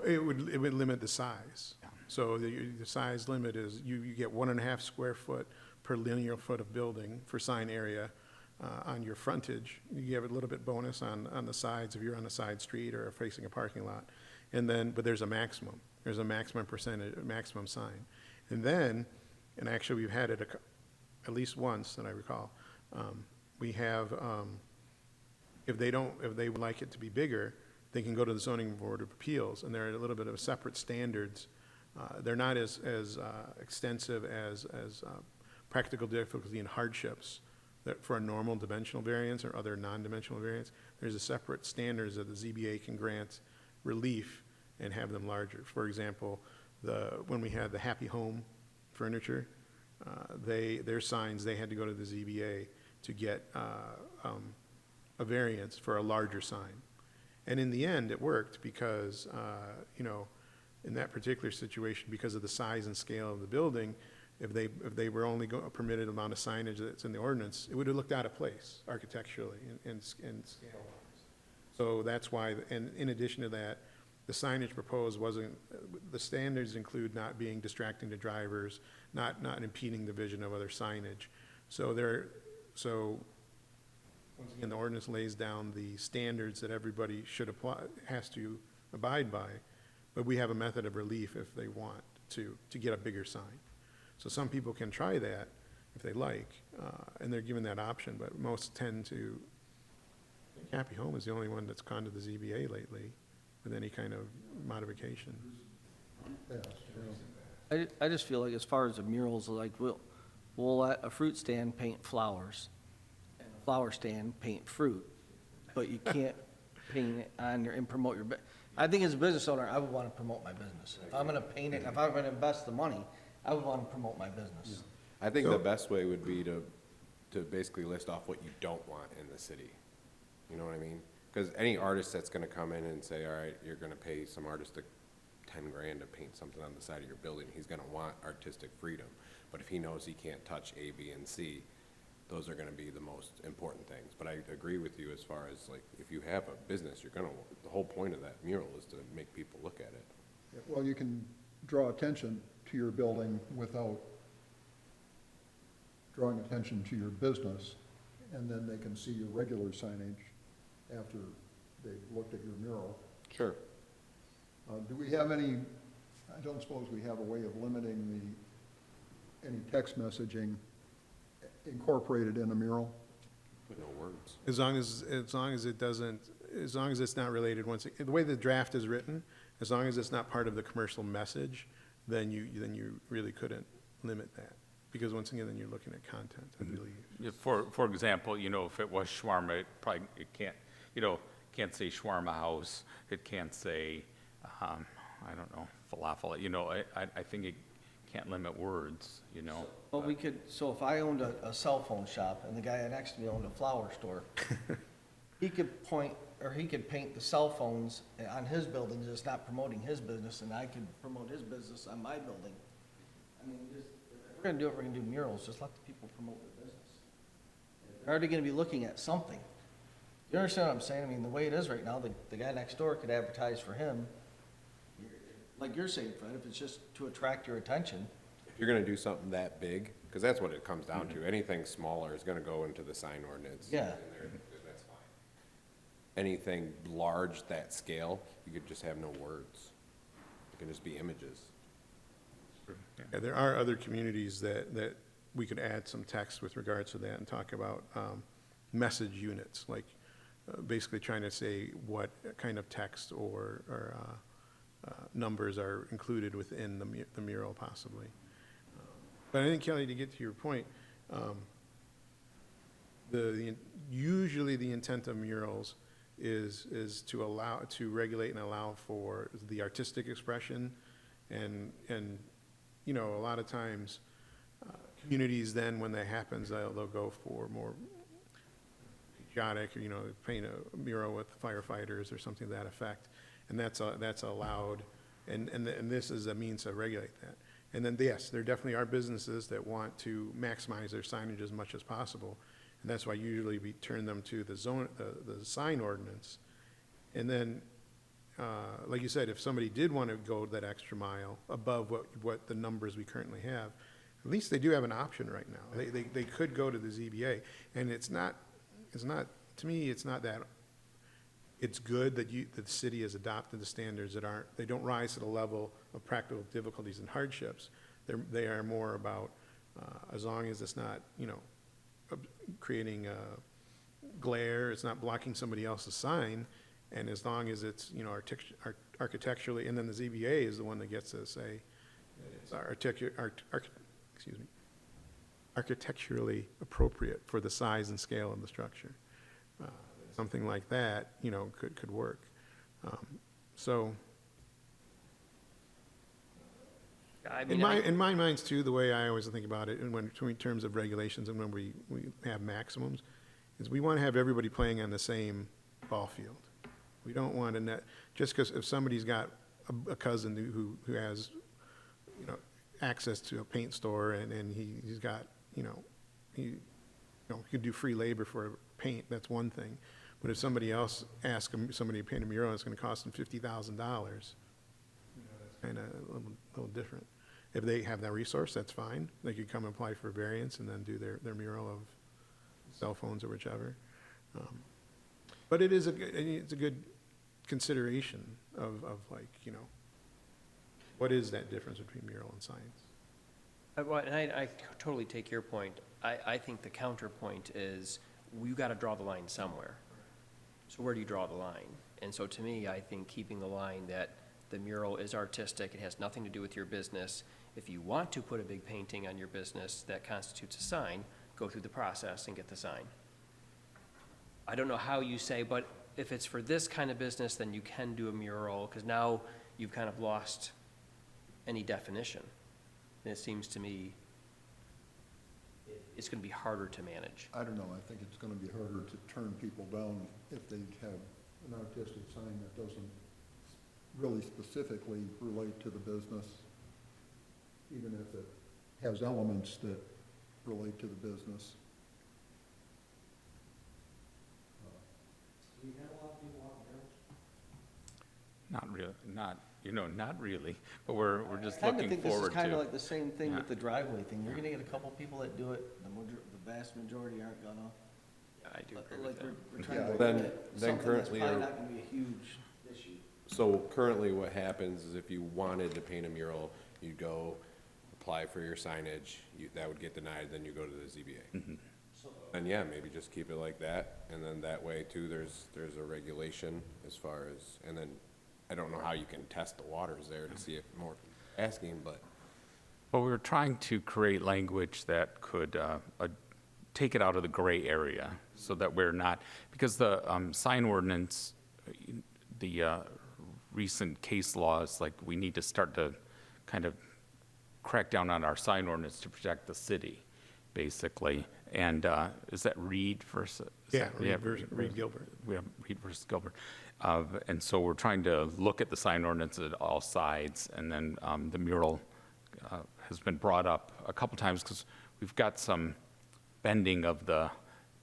It would limit the size. So the size limit is, you get 1.5 square foot per linear foot of building for sign area on your frontage. You have a little bit bonus on the sides if you're on a side street or facing a parking lot. And then, but there's a maximum. There's a maximum percentage, maximum sign. And then, and actually we've had it at least once that I recall, we have, if they would like it to be bigger, they can go to the zoning board of appeals, and they're a little bit of separate standards. They're not as extensive as practical difficulty and hardships that for a normal dimensional variance or other non-dimensional variance. There's a separate standards that the ZBA can grant relief and have them larger. For example, when we had the Happy Home furniture, their signs, they had to go to the ZBA to get a variance for a larger sign. And in the end, it worked because, you know, in that particular situation, because of the size and scale of the building, if they were only permitted amount of signage that's in the ordinance, it would have looked out of place architecturally and scale-wise. So that's why, and in addition to that, the signage proposed wasn't, the standards include not being distracting to drivers, not impeding the vision of other signage. Once again, the ordinance lays down the standards that everybody should apply, has to abide by, but we have a method of relief if they want to get a bigger sign. So some people can try that if they like, and they're given that option, but most tend to, Happy Home is the only one that's gone to the ZBA lately with any kind of modification. I just feel like as far as the murals, like, we'll let a fruit stand paint flowers, and a flower stand paint fruit, but you can't paint it on your, and promote your, I think as a business owner, I would want to promote my business. If I'm gonna paint it, if I'm gonna invest the money, I would want to promote my business. I think the best way would be to basically list off what you don't want in the city. You know what I mean? Because any artist that's gonna come in and say, all right, you're gonna pay some artist 10 grand to paint something on the side of your building, he's gonna want artistic freedom. But if he knows he can't touch A, B, and C, those are gonna be the most important things. But I agree with you as far as, like, if you have a business, the whole point of that mural is to make people look at it. Well, you can draw attention to your building without drawing attention to your business, and then they can see your regular signage after they've looked at your mural. Sure. Do we have any, I don't suppose we have a way of limiting any text messaging incorporated in a mural? With no words. As long as it doesn't, as long as it's not related, the way the draft is written, as long as it's not part of the commercial message, then you really couldn't limit that. Because once again, then you're looking at content, I believe. Yeah, for example, you know, if it was shawarma, it can't, you know, can't say shawarma house, it can't say, I don't know, falafel, you know, I think it can't limit words, you know. Well, we could, so if I owned a cell phone shop and the guy next to me owned a flower store, he could point, or he could paint the cell phones on his buildings, it's not promoting his business, and I could promote his business on my building. I mean, just, if we're gonna do it, we're gonna do murals, just let the people promote their business. They're already gonna be looking at something. You understand what I'm saying? I mean, the way it is right now, the guy next door could advertise for him. Like you're saying, Fred, if it's just to attract your attention. If you're gonna do something that big, because that's what it comes down to, anything smaller is gonna go into the sign ordinance. Yeah. And that's fine. anything large that scale, you could just have no words. It can just be images. Yeah, there are other communities that we could add some text with regards to that and talk about message units, like basically trying to say what kind of text or numbers are included within the mural possibly. But I think, Kelly, to get to your point, usually the intent of murals is to regulate and allow for the artistic expression and you know, a lot of times, communities then, when that happens, they'll go for more patriotic, you know, paint a mural with firefighters or something to that effect, and that's allowed, and this is a means to regulate that. And then, yes, there definitely are businesses that want to maximize their signage as much as possible, and that's why usually we turn them to the sign ordinance. And then, like you said, if somebody did want to go that extra mile above what the numbers we currently have, at least they do have an option right now. They could go to the ZBA, and it's not, to me, it's not that, it's good that the city has adopted the standards that they don't rise to the level of practical difficulties and hardships. They are more about, as long as it's not, you know, creating glare, it's not blocking somebody else's sign, and as long as it's, you know, architecturally, and then the ZBA is the one that gets to say, it's architecturally appropriate for the size and scale of the structure. Something like that, you know, could work. So, I mean, in my minds too, the way I always think about it, and in terms of regulations and when we have maximums, is we want to have everybody playing on the same ball field. We don't want to just because if somebody's got a cousin who has, you know, access to a paint store and he's got, you know, he could do free labor for paint, that's one thing. But if somebody else asks somebody to paint a mural and it's going to cost them $50,000, you know, that's kind of a little different. If they have that resource, that's fine. They could come and apply for a variance and then do their mural of cell phones or whichever. But it's a good consideration of like, you know, what is that difference between mural and signs? Well, and I totally take your point. I think the counterpoint is, you got to draw the line somewhere. So where do you draw the line? And so to me, I think keeping the line that the mural is artistic, it has nothing to do with your business. If you want to put a big painting on your business that constitutes a sign, go through the process and get the sign. I don't know how you say, but if it's for this kind of business, then you can do a mural, because now you've kind of lost any definition. And it seems to me it's going to be harder to manage. I don't know, I think it's gonna be harder to turn people down if they have an artistic sign that doesn't really specifically relate to the business, even if it has elements that relate to the business. Not really, but we're just I kind of looking think this is forward kind of to. like the same thing Yeah. with the driveway thing. You're gonna get a couple people that do it, the vast majority aren't gonna. I do agree Like, with that. we're trying Yeah. to Then- look at then something that's currently probably you're- not gonna be a huge issue. So currently what happens is if you wanted to paint a mural, you'd go apply for your signage, that would get denied, then you go to the ZBA. And yeah, maybe just keep it like that, and then that way too, there's a regulation as far as, and then I don't know how you can test the waters there to see if more asking, but Well, we were trying to create language that could take it out of the gray area, so that we're not, because the sign ordinance, the recent case laws, like, we need to start to kind of crack down on our sign ordinance to protect the city, basically. And is that Reed versus? Reed Gilbert. We have Reed versus Gilbert. And so we're trying to look at the sign ordinance at all sides, and then the mural has been brought up a couple times, because we've got some bending of the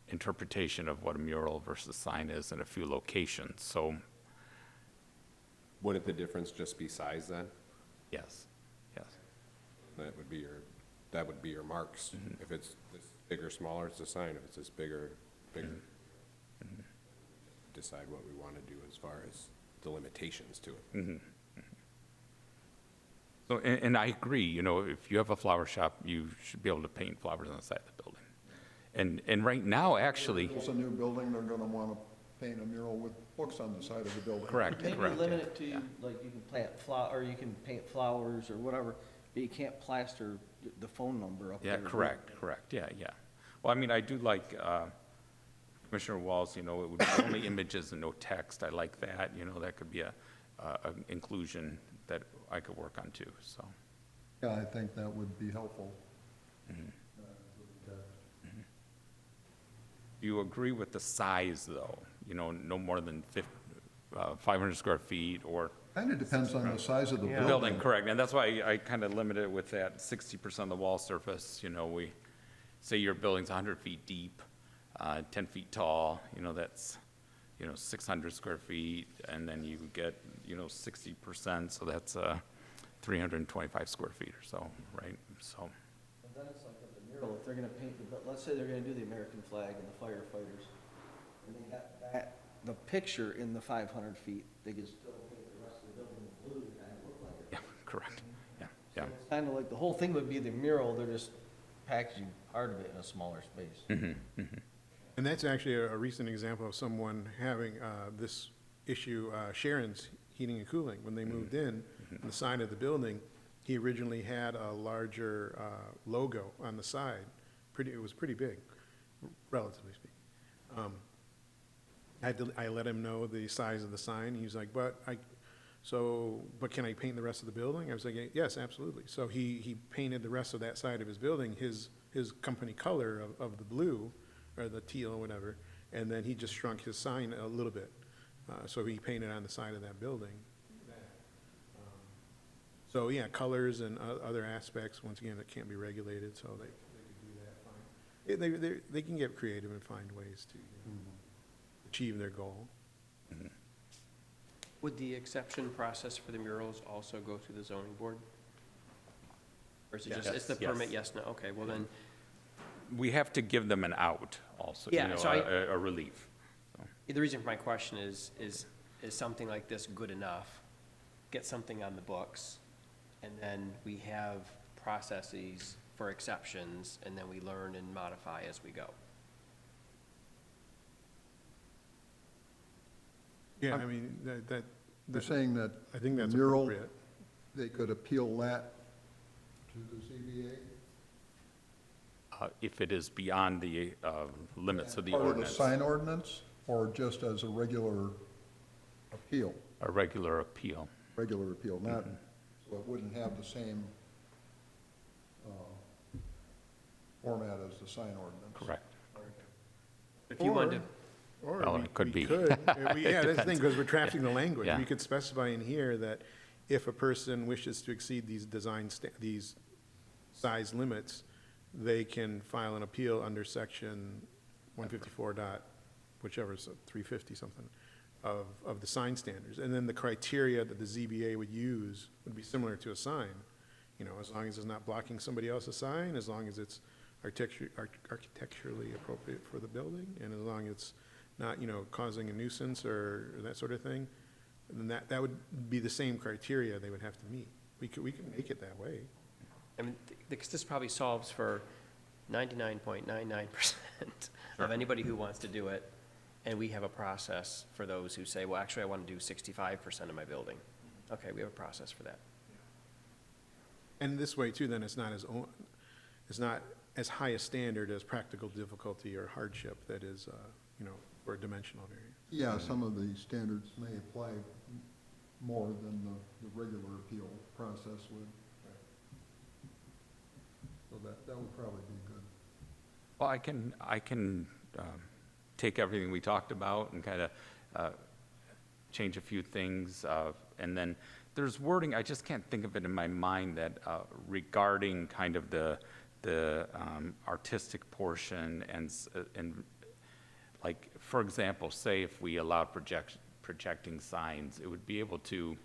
interpretation of what a mural versus sign is in a few locations, so, wouldn't the difference just be size then? yes. That would be your marks. If it's this big or smaller, it's a sign. If it's this bigger, decide what we want to do as far as the limitations to it. So, and I agree, you know, if you have a flower shop, you should be able to paint flowers on the side of the building. And right now, actually, If it's a new building, they're gonna wanna paint a mural with books on the side of the building. correct, Maybe correct. limit it to, like, you can plant or you can paint flowers or whatever, but you can't plaster the phone number up Yeah, there. correct, yeah, yeah. Well, I mean, I do like, Commissioner Walls, you know, it would be only images and no text. I like that, you know, that could be a inclusion that I could work on too, so. Yeah, I think that would be helpful. Do you agree with the size, though? You know, no more than 500 square feet or Kinda depends on the size of the Yeah. building. building, correct, and that's why I kind of limited it with that 60% of the wall surface, you know, we, say your building's 100 feet deep, 10 feet tall, you know, that's, you know, 600 square feet, and then you get, you know, 60%, so that's 325 square feet or so, right, so, And then it's like with the mural, if they're gonna paint let's say they're gonna do the American flag and the firefighters, and they got the picture in the 500 feet, they could still paint the rest of the building blue to kind of look like it. yeah, correct, yeah. It's kind of like, the whole thing would be the mural, they're just packaging part of it in a smaller space. And that's actually a recent example of someone having this issue, Sharon's Heating and Cooling. When they moved in, on the side of the building, he originally had a larger logo on the side. It was pretty big, relatively speaking. I let him know the size of the sign. He was like, but can I paint the rest of the building? I was like, yes, absolutely. So he painted the rest of that side of his building, his company color of the blue, or the teal or whatever, and then he just shrunk his sign a little bit. So he painted on the side of that building. So, yeah, colors and other aspects, once again, that can't be regulated, so they could do that fine. They can get creative and find ways to achieve their goal. Would the exception process for the murals also go through the zoning board? Or is it just, it's the Yes. permit, yes, no, okay, well then, We have to give them an out also, you Yeah, know, so a relief. the reason for my question is something like this good enough? Get something on the books, and then we have processes for exceptions, and then we learn and modify as we go. Yeah, I mean, They're saying that I think that's mural, appropriate. they could appeal that to the ZBA? If it is beyond the limits of the Part of the ordinance, sign ordinance, or just as a regular appeal, a regular appeal. not, so it wouldn't have the same format as the sign ordinance? Correct. If you wanted to, Or Well, we- it could we be. could. Yeah, that's the thing, because we're drafting the language. Yeah. We could specify in here that if a person wishes to exceed these these size limits, they can file an appeal under section 154 dot, whichever, so 350 something, of the sign standards. And then the criteria that the ZBA would use would be similar to a sign. You know, as long as it's not blocking somebody else's sign, as long as it's architecturally appropriate for the building, and as long as it's not, you know, causing a nuisance or that sort of thing, then that would be the same criteria they would have to meet. We could make it that way. I mean, this probably solves for 99.99% of anybody who wants to do it, and we have a process for those who say, well, actually, I want to do 65% of my building. Okay, we have a process for that. And this way too, then it's not as high a standard as practical difficulty or hardship that is, you know, for a dimensional variance. Yeah, some of the standards may apply more than the regular appeal process would. So that would probably be good. Well, I can take everything we talked about and kind of change a few things, and then there's wording, I just can't think of it in my mind, that regarding kind of the artistic portion and like, for example, say if we allowed projecting signs, it would be able to,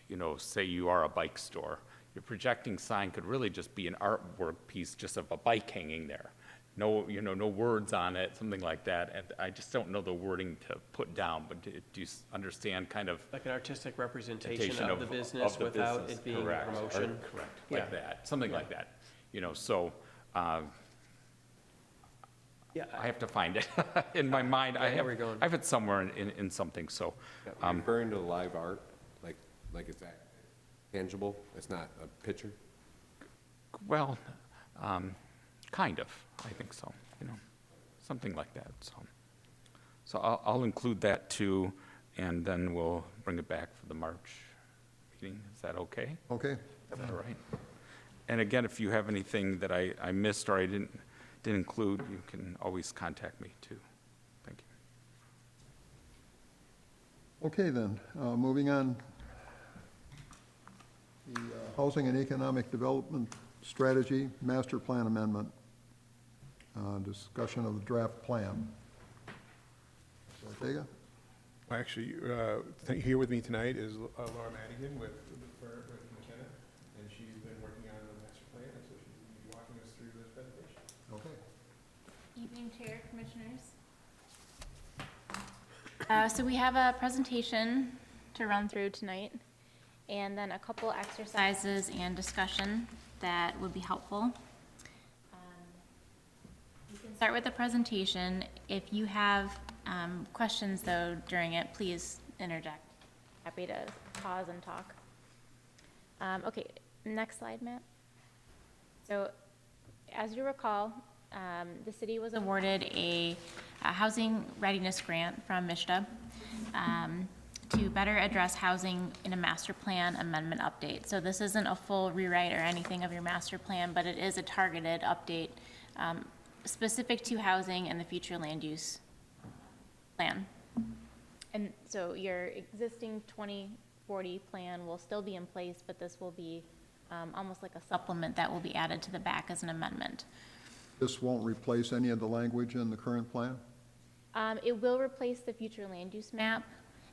you know, say you are a bike store. Your projecting sign could really just be an artwork piece just of a bike hanging there. no, no words on it, something like that. And I just don't know the wording to put down, but do you understand kind of Like an artistic representation presentation of the business of the without business, it being a correct, or- promotion? Correct, Yeah. like that, something Yeah. like that. So, Yeah, I have to find it in my mind. I know where you're going. I have it somewhere in something, so. Referring to live art, like it's tangible, it's not a picture? Well, kind of, I think so, something like that, so. So I'll include that too, and then we'll bring it back for the March meeting. Is that okay? Okay? All right. And again, if you have anything that I missed or I didn't include, you can always contact me too. Thank you. Okay, then, moving on. The Housing and Economic Development Strategy Master Plan Amendment. Discussion of the draft plan. Mr. Ortega? Well, actually, here with me tonight is Laura Madigan with McKenna, and she's been working on the master plan, and so she's going to be walking us through this presentation. Okay. Evening, Chair, Commissioners. So we have a presentation to run through tonight, and then a couple exercises and discussion that would be helpful. You can start with the presentation. If you have questions, though, during it, please interject. Happy to pause and talk. Okay, next slide, Matt. So, as you recall, the city was awarded a housing readiness grant from MISHDA to better address housing in a master plan amendment update. So this isn't a full rewrite or anything of your master plan, but it is a targeted update specific to housing and the future land use plan. And so your existing 2040 plan will still be in place, but this will be almost like a supplement that will be added to the back as an amendment. This won't replace any of the language in the current plan? It will replace the future land use map,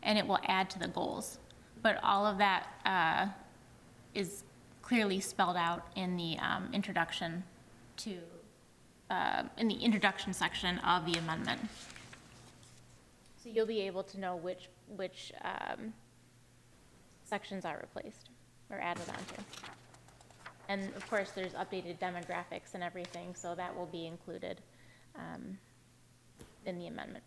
and it will add to the goals. But all of that is clearly spelled out in the introduction to, in the introduction section of the amendment. So you'll be able to know which sections are replaced or added onto. And of course, there's updated demographics and everything, so that will be included in the amendment.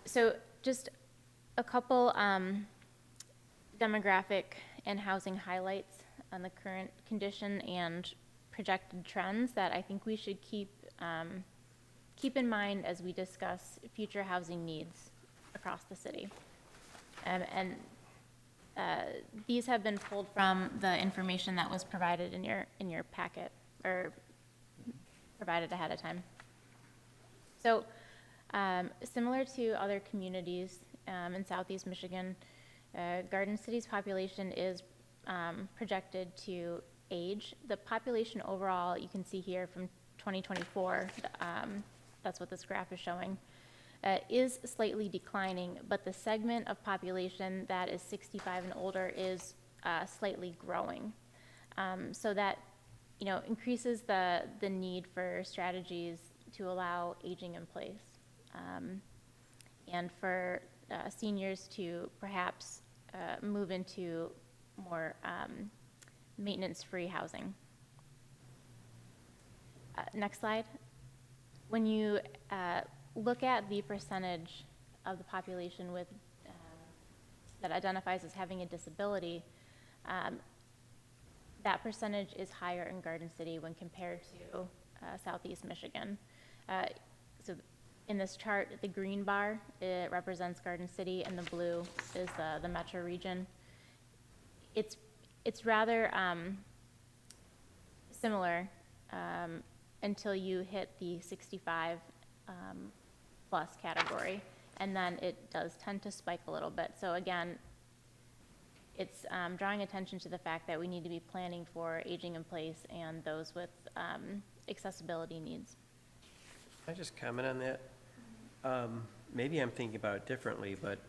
So just a couple demographic and housing highlights on the current condition and projected trends that I think we should keep in mind as we discuss future housing needs across the city. And these have been pulled from the information that was provided in your packet, or provided ahead of time. So, similar to other communities in Southeast Michigan, Garden City's population is projected to age. The population overall, you can see here from 2024, that's what this graph is showing, is slightly declining, but the segment of population that is 65 and older is slightly growing. So that, increases the need for strategies to allow aging in place, and for seniors to perhaps move into more maintenance-free housing. Next slide. When you look at the percentage of the population with that identifies as having a disability, that percentage is higher in Garden City when compared to Southeast Michigan. So in this chart, the green bar, it represents Garden City, and the blue is the metro region. It's rather similar until you hit the 65 plus category, and then it does tend to spike a little bit. So again, it's drawing attention to the fact that we need to be planning for aging in place and those with accessibility needs. Can I just comment on that? Maybe I'm thinking about it differently, but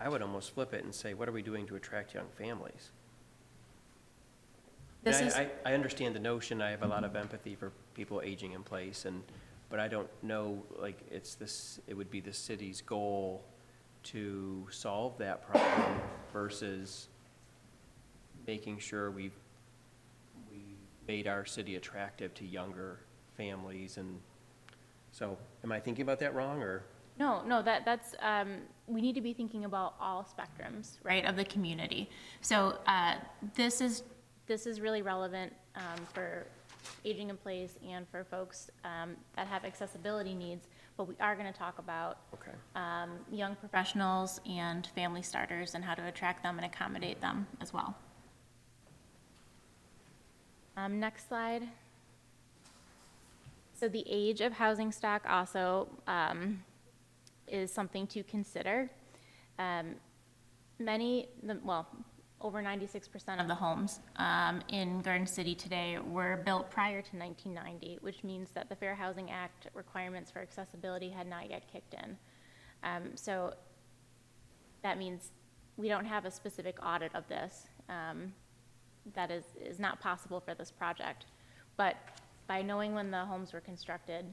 I would almost flip it and say, what are we doing to attract young families? This And is, I understand the notion, I have a lot of empathy for people aging in place, but I don't know, like, it would be the city's goal to solve that problem versus making sure we made our city attractive to younger families, and so, am I thinking about that wrong, or? no, that's, we need to be thinking about all spectrums, right, of the community. So, this is really relevant, for aging in place and for folks, that have accessibility needs, but we are gonna talk about, Okay. young professionals and family starters and how to attract them and accommodate them as well. Next slide. So the age of housing stock also is something to consider. Over 96% of the homes in Garden City today were built prior to 1990, which means that the Fair Housing Act requirements for accessibility had not yet kicked in. So that means we don't have a specific audit of this. That is not possible for this project. But by knowing when the homes were constructed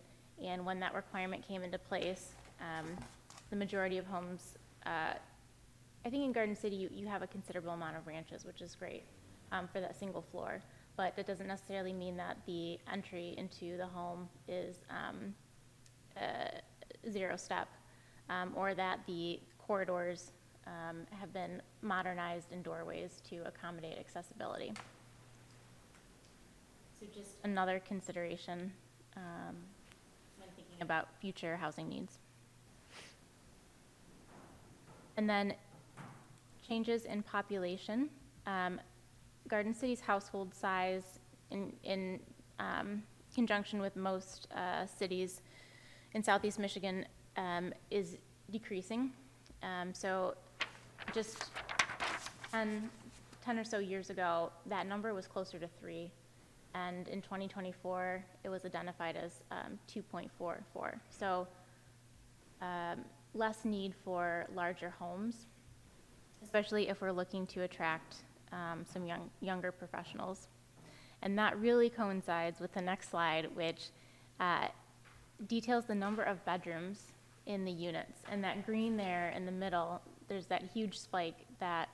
and when that requirement came into place, the majority of homes, I think in Garden City, you have a considerable amount of ranches, which is great for that single floor. But that doesn't necessarily mean that the entry into the home is zero step, or that the corridors have been modernized in doorways to accommodate accessibility. So just another consideration when thinking about future housing needs. And then changes in population. Garden City's household size in conjunction with most cities in Southeast Michigan is decreasing. So just 10 or so years ago, that number was closer to 3. And in 2024, it was identified as 2.44. So less need for larger homes, especially if we're looking to attract some younger professionals. And that really coincides with the next slide, which details the number of bedrooms in the units. And that green there in the middle, there's that huge spike that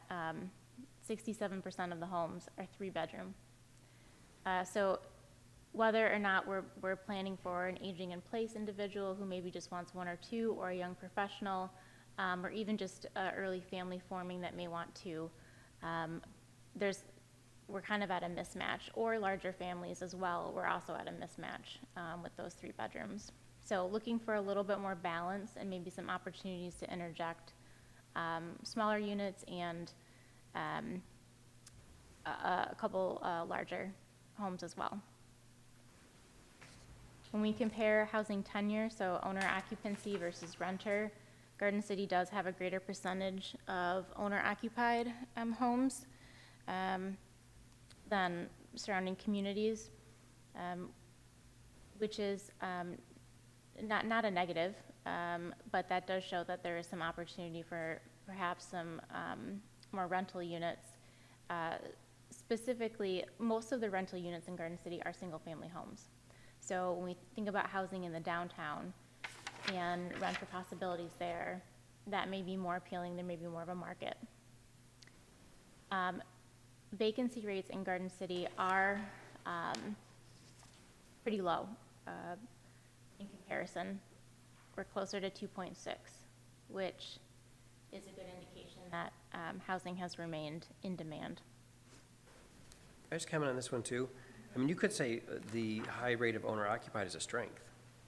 67% of the homes are 3-bedroom. So whether or not we're planning for an aging in place individual who maybe just wants 1 or 2, or a young professional, or even just early family forming that may want to, we're kind of at a mismatch, or larger families as well, we're also at a mismatch with those 3 bedrooms. So looking for a little bit more balance and maybe some opportunities to interject smaller units and a couple larger homes as well. When we compare housing tenure, so owner occupancy versus renter, Garden City does have a greater percentage of owner-occupied homes than surrounding communities, which is not a negative, but that does show that there is some opportunity for perhaps some more rental units. Specifically, most of the rental units in Garden City are single-family homes. So when we think about housing in the downtown and renter possibilities there, that may be more appealing, there may be more of a market. Vacancy rates in Garden City are pretty low in comparison. We're closer to 2.6, which is a good indication that housing has remained in demand. Can I just comment on this one too? I mean, you could say the high rate of owner occupied is a strength,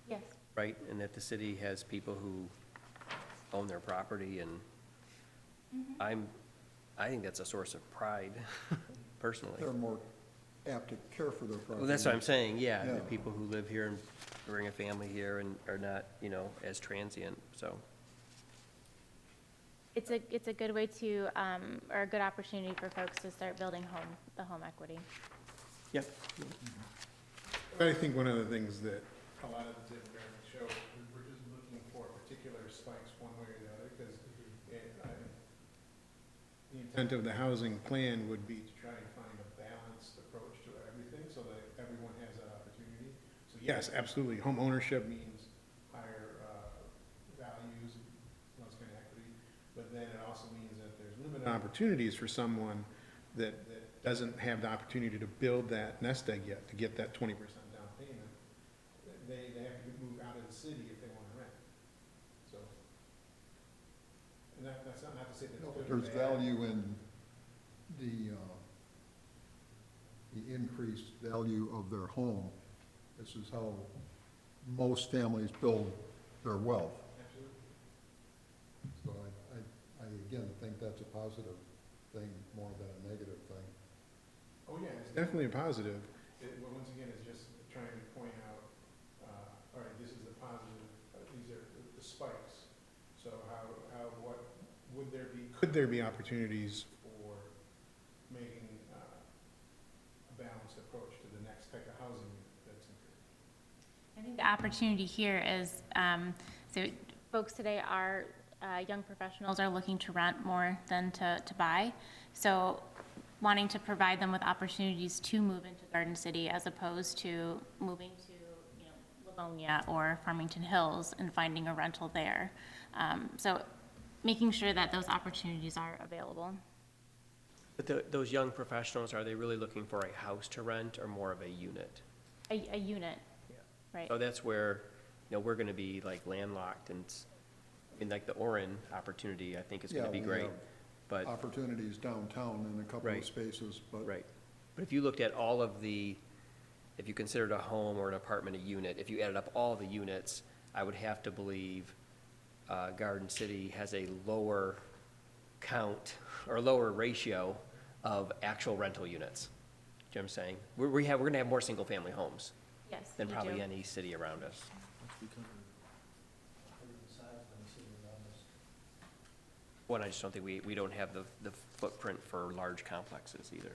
Yes. right? And that the city has people who own their property, and I think that's a source of pride, personally. They're more apt to care for their property. Well, that's what I'm saying, yeah, Yeah. the people who live here and bring a family here and are not, as transient, so. It's a good way to, or a good opportunity for folks to start building the home equity. Yeah. I think one of the things that a lot of the demographics show, we're just looking for particular spikes one way or the other, because the intent of the housing plan would be to try and find a balanced approach to yes, absolutely, home ownership means higher values, less kind of equity, but then it also means that there's limited opportunities for someone that doesn't have the opportunity to build that nest egg yet, to get that 20% down payment. They have to move out of the city if they want to rent, so. And that's not to say that it's good or There's bad. value in the increased value of their home. This is how most families build their wealth. Absolutely. So I again think that's a positive thing more than a negative thing. Oh, yeah, it's definitely a positive. Well, once again, it's just trying to point out, all right, this is the positive, these are the spikes. So what, could there be opportunities for making a balanced approach to the next type of housing that's increased? I think the opportunity here is, so folks today are, young professionals are looking to rent more than to buy. So wanting to provide them with opportunities to move into Garden City as opposed to moving to, Livonia or Farmington Hills and finding a rental there. So making sure that those opportunities are available. But those young professionals, are they really looking for a house to rent or more of a unit? A unit, right? So that's where, we're gonna be like landlocked and, like the Orin opportunity, I think is gonna Yeah, be we great. have But, Opportunities downtown in a couple of Right. spaces, but right. But if you looked at all of if you considered a home or an apartment a unit, if you added up all the units, I would have to believe Garden City has a lower count or lower ratio of actual rental units. Do you know what I'm saying? We're gonna have more single-family homes Yes, than we probably do. any city around us. One, I just don't think we don't have the footprint for large complexes either.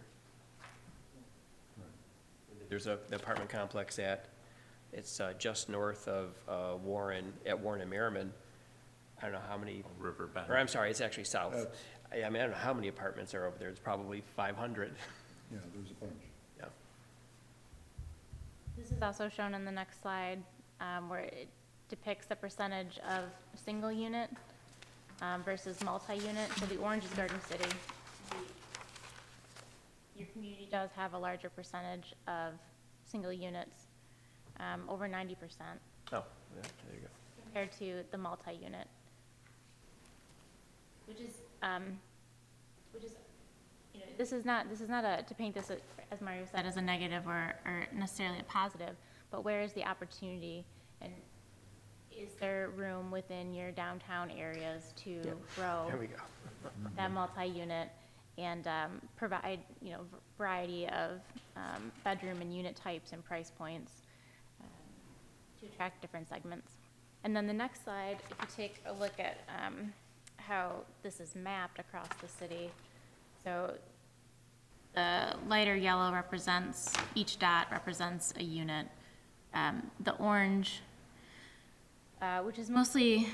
There's the apartment complex it's just north of Warren, at Warren and Merriman. I don't know how many, River Bend. or I'm sorry, it's actually south. That's- I mean, I don't know how many apartments are over there. It's probably 500. yeah, there's a bunch. Yeah. This is also shown in the next slide, where it depicts the percentage of single unit versus multi-unit. So the orange is Garden City. Your community does have a larger percentage of single units, over 90%, Oh, yeah, there you go. compared to the multi-unit. Which is, this is not to paint this, as Mario said, as a negative or necessarily a positive, but where is the opportunity? And is there room within your downtown areas to grow There we go. that multi-unit and provide, variety of bedroom and unit types and price points to attract different segments? And then the next slide, if you take a look at how this is mapped across the city. So the lighter yellow represents, each dot represents a unit. The orange, which is mostly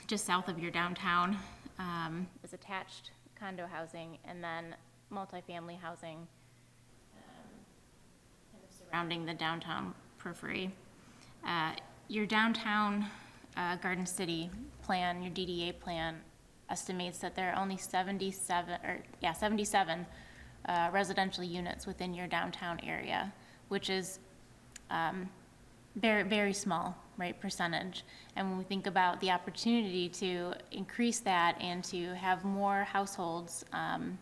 just south of your downtown, is attached condo housing, and then multifamily housing kind of surrounding the downtown periphery. Your downtown Garden City plan, your DDA plan, estimates that there are only 77 residential units within your downtown area, which is very, very small, right, percentage. And when we think about the opportunity to increase that and to have more households and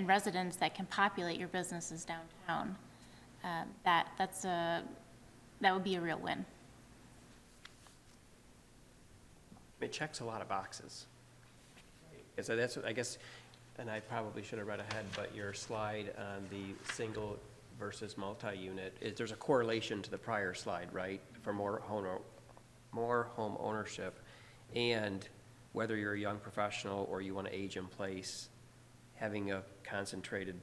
residents that can populate your businesses downtown, that would be a real win. It checks a lot of boxes. So that's, I guess, and I probably should have read ahead, but your slide on the single versus multi-unit, there's a correlation to the prior slide, right? For more home ownership, and whether you're a young professional or you want to age in place, having a concentrated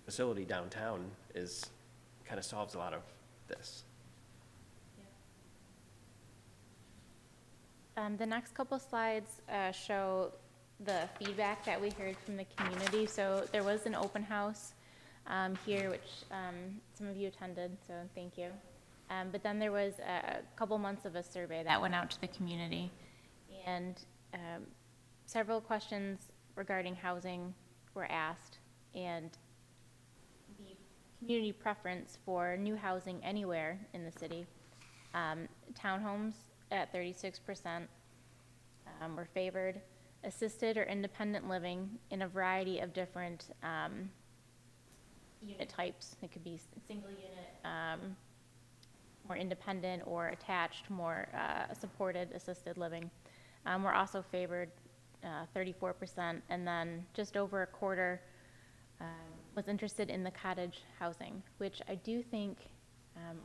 facility downtown kind of solves a lot of this. The next couple slides show the feedback that we heard from the community. So there was an open house here, which some of you attended, so thank you. But then there was a couple months of a survey that went out to the community, and several questions regarding housing were asked, and the community preference for new housing anywhere in the city. Townhomes at 36% were favored. Assisted or independent living in a variety of different unit types. It could be single unit, more independent, or attached, more supported assisted living. Were also favored, 34%, and then just over a quarter was interested in the cottage housing, which I do think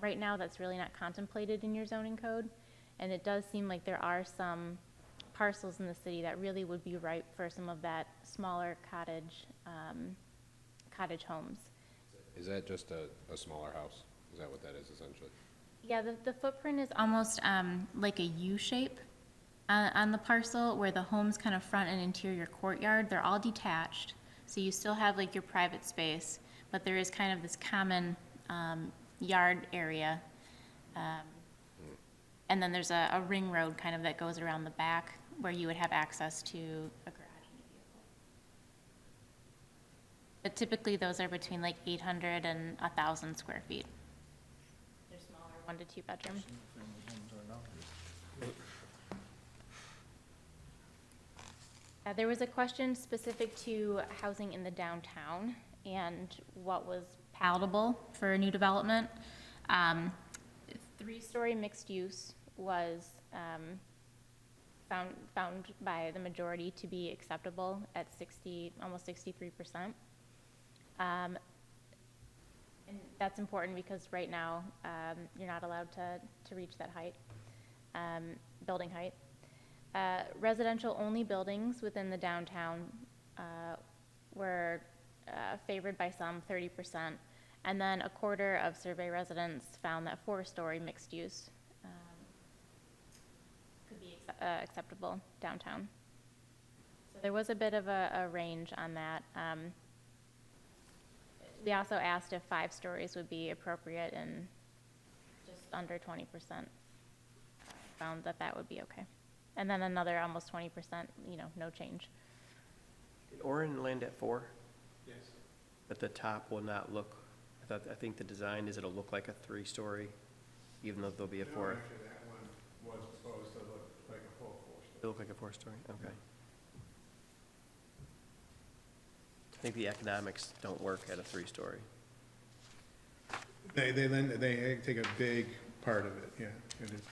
right now that's really not contemplated in your zoning code, and it does seem like there are some parcels in the city that really would be ripe for some of that smaller cottage homes. Is that just a smaller house? Is that what that is essentially? Yeah, the footprint is almost like a U shape on the parcel, where the homes kind of front and interior courtyard, they're all detached. So you still have like your private space, but there is kind of this common yard area. And then there's a ring road kind of that goes around the back, where you would have access to a garage and a vehicle. But typically those are between like 800 and 1,000 square feet. They're smaller, 1 to 2 bedroom. There was a question specific to housing in the downtown and what was palatable for a new development. 3-story mixed use was found by the majority to be acceptable at almost 63%. And that's important because right now you're not allowed to reach that height, building height. Residential only buildings within the downtown were favored by some, 30%. And then a quarter of survey residents found that 4-story mixed use could be acceptable downtown. So there was a bit of a range on that. We also asked if 5 stories would be appropriate, and just under 20% found that would be okay. And then another almost 20%, no change. Did Orin land at 4? Yes. But the top will not look, I think the design is it'll look like a 3-story, even though there'll be a 4th. Actually, that one was supposed to look like a full 4-story. It'll look like a 4-story, okay. I think the economics don't work at a 3-story. They take a big part of it, yeah. It is.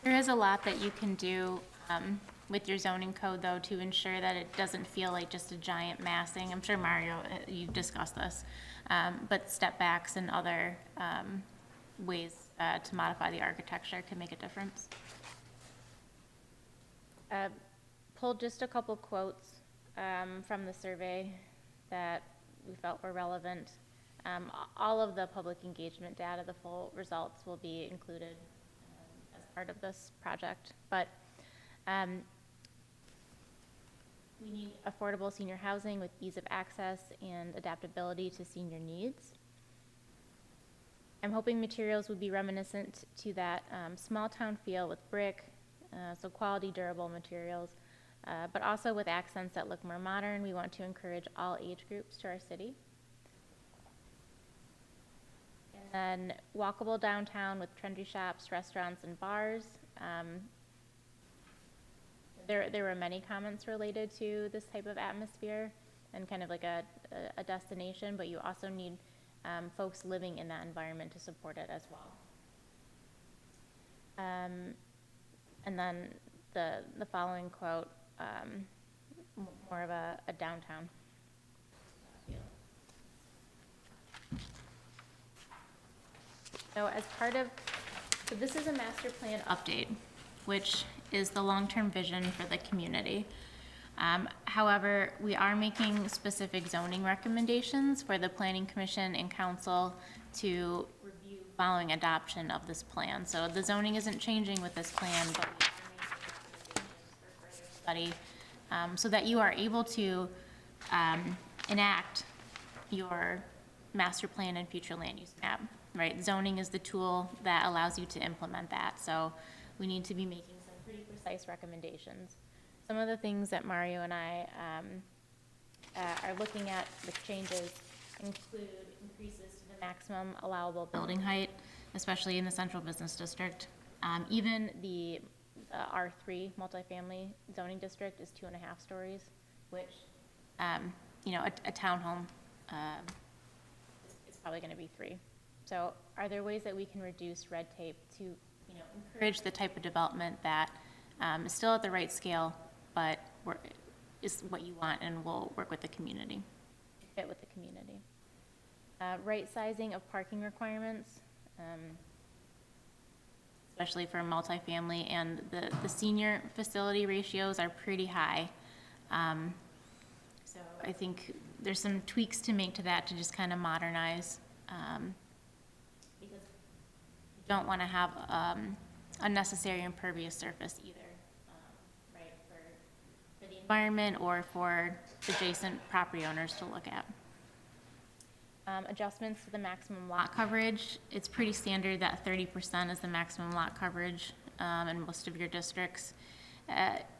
There is a lot that you can do with your zoning code, though, to ensure that it doesn't feel like just a giant massing. I'm sure, Mario, you've discussed this, but step backs and other ways to modify the architecture can make a difference. Pulled just a couple quotes from the survey that we felt were relevant. All of the public engagement data, the full results, will be included as part of this project, but we need affordable senior housing with ease of access and adaptability to senior needs. I'm hoping materials would be reminiscent to that small town feel with brick, so quality, durable materials, but also with accents that look more modern. We want to encourage all age groups to our city. And then walkable downtown with trendy shops, restaurants, and bars. There were many comments related to this type of atmosphere and kind of like a destination, but you also need folks living in that environment to support it as well. And then the following quote, more of a downtown feel. So this is a master plan update, which is the long-term vision for the community. However, we are making specific zoning recommendations for the Planning Commission and Council to review following adoption of this plan. So the zoning isn't changing with this plan, but we are making recommendations for further study so that you are able to enact your master plan and future land use map, right? Zoning is the tool that allows you to implement that, so we need to be making some pretty precise recommendations. Some of the things that Mario and I are looking at with changes include increases to the maximum allowable building height, especially in the central business district. Even the R3 multifamily zoning district is 2.5 stories, which, you know, a townhome is probably gonna be 3. So are there ways that we can reduce red tape to, you know, encourage the type of development that is still at the right scale, but is what you want and will work with the community, fit with the community? Right sizing of parking requirements, especially for multifamily, and the senior facility ratios are pretty high. So I think there's some tweaks to make to that to just kind of modernize, because you don't want to have unnecessary impervious surface either, right, for the environment or for adjacent property owners to look at. Adjustments to the maximum lot coverage, it's pretty standard that 30% is the maximum lot coverage in most of your districts.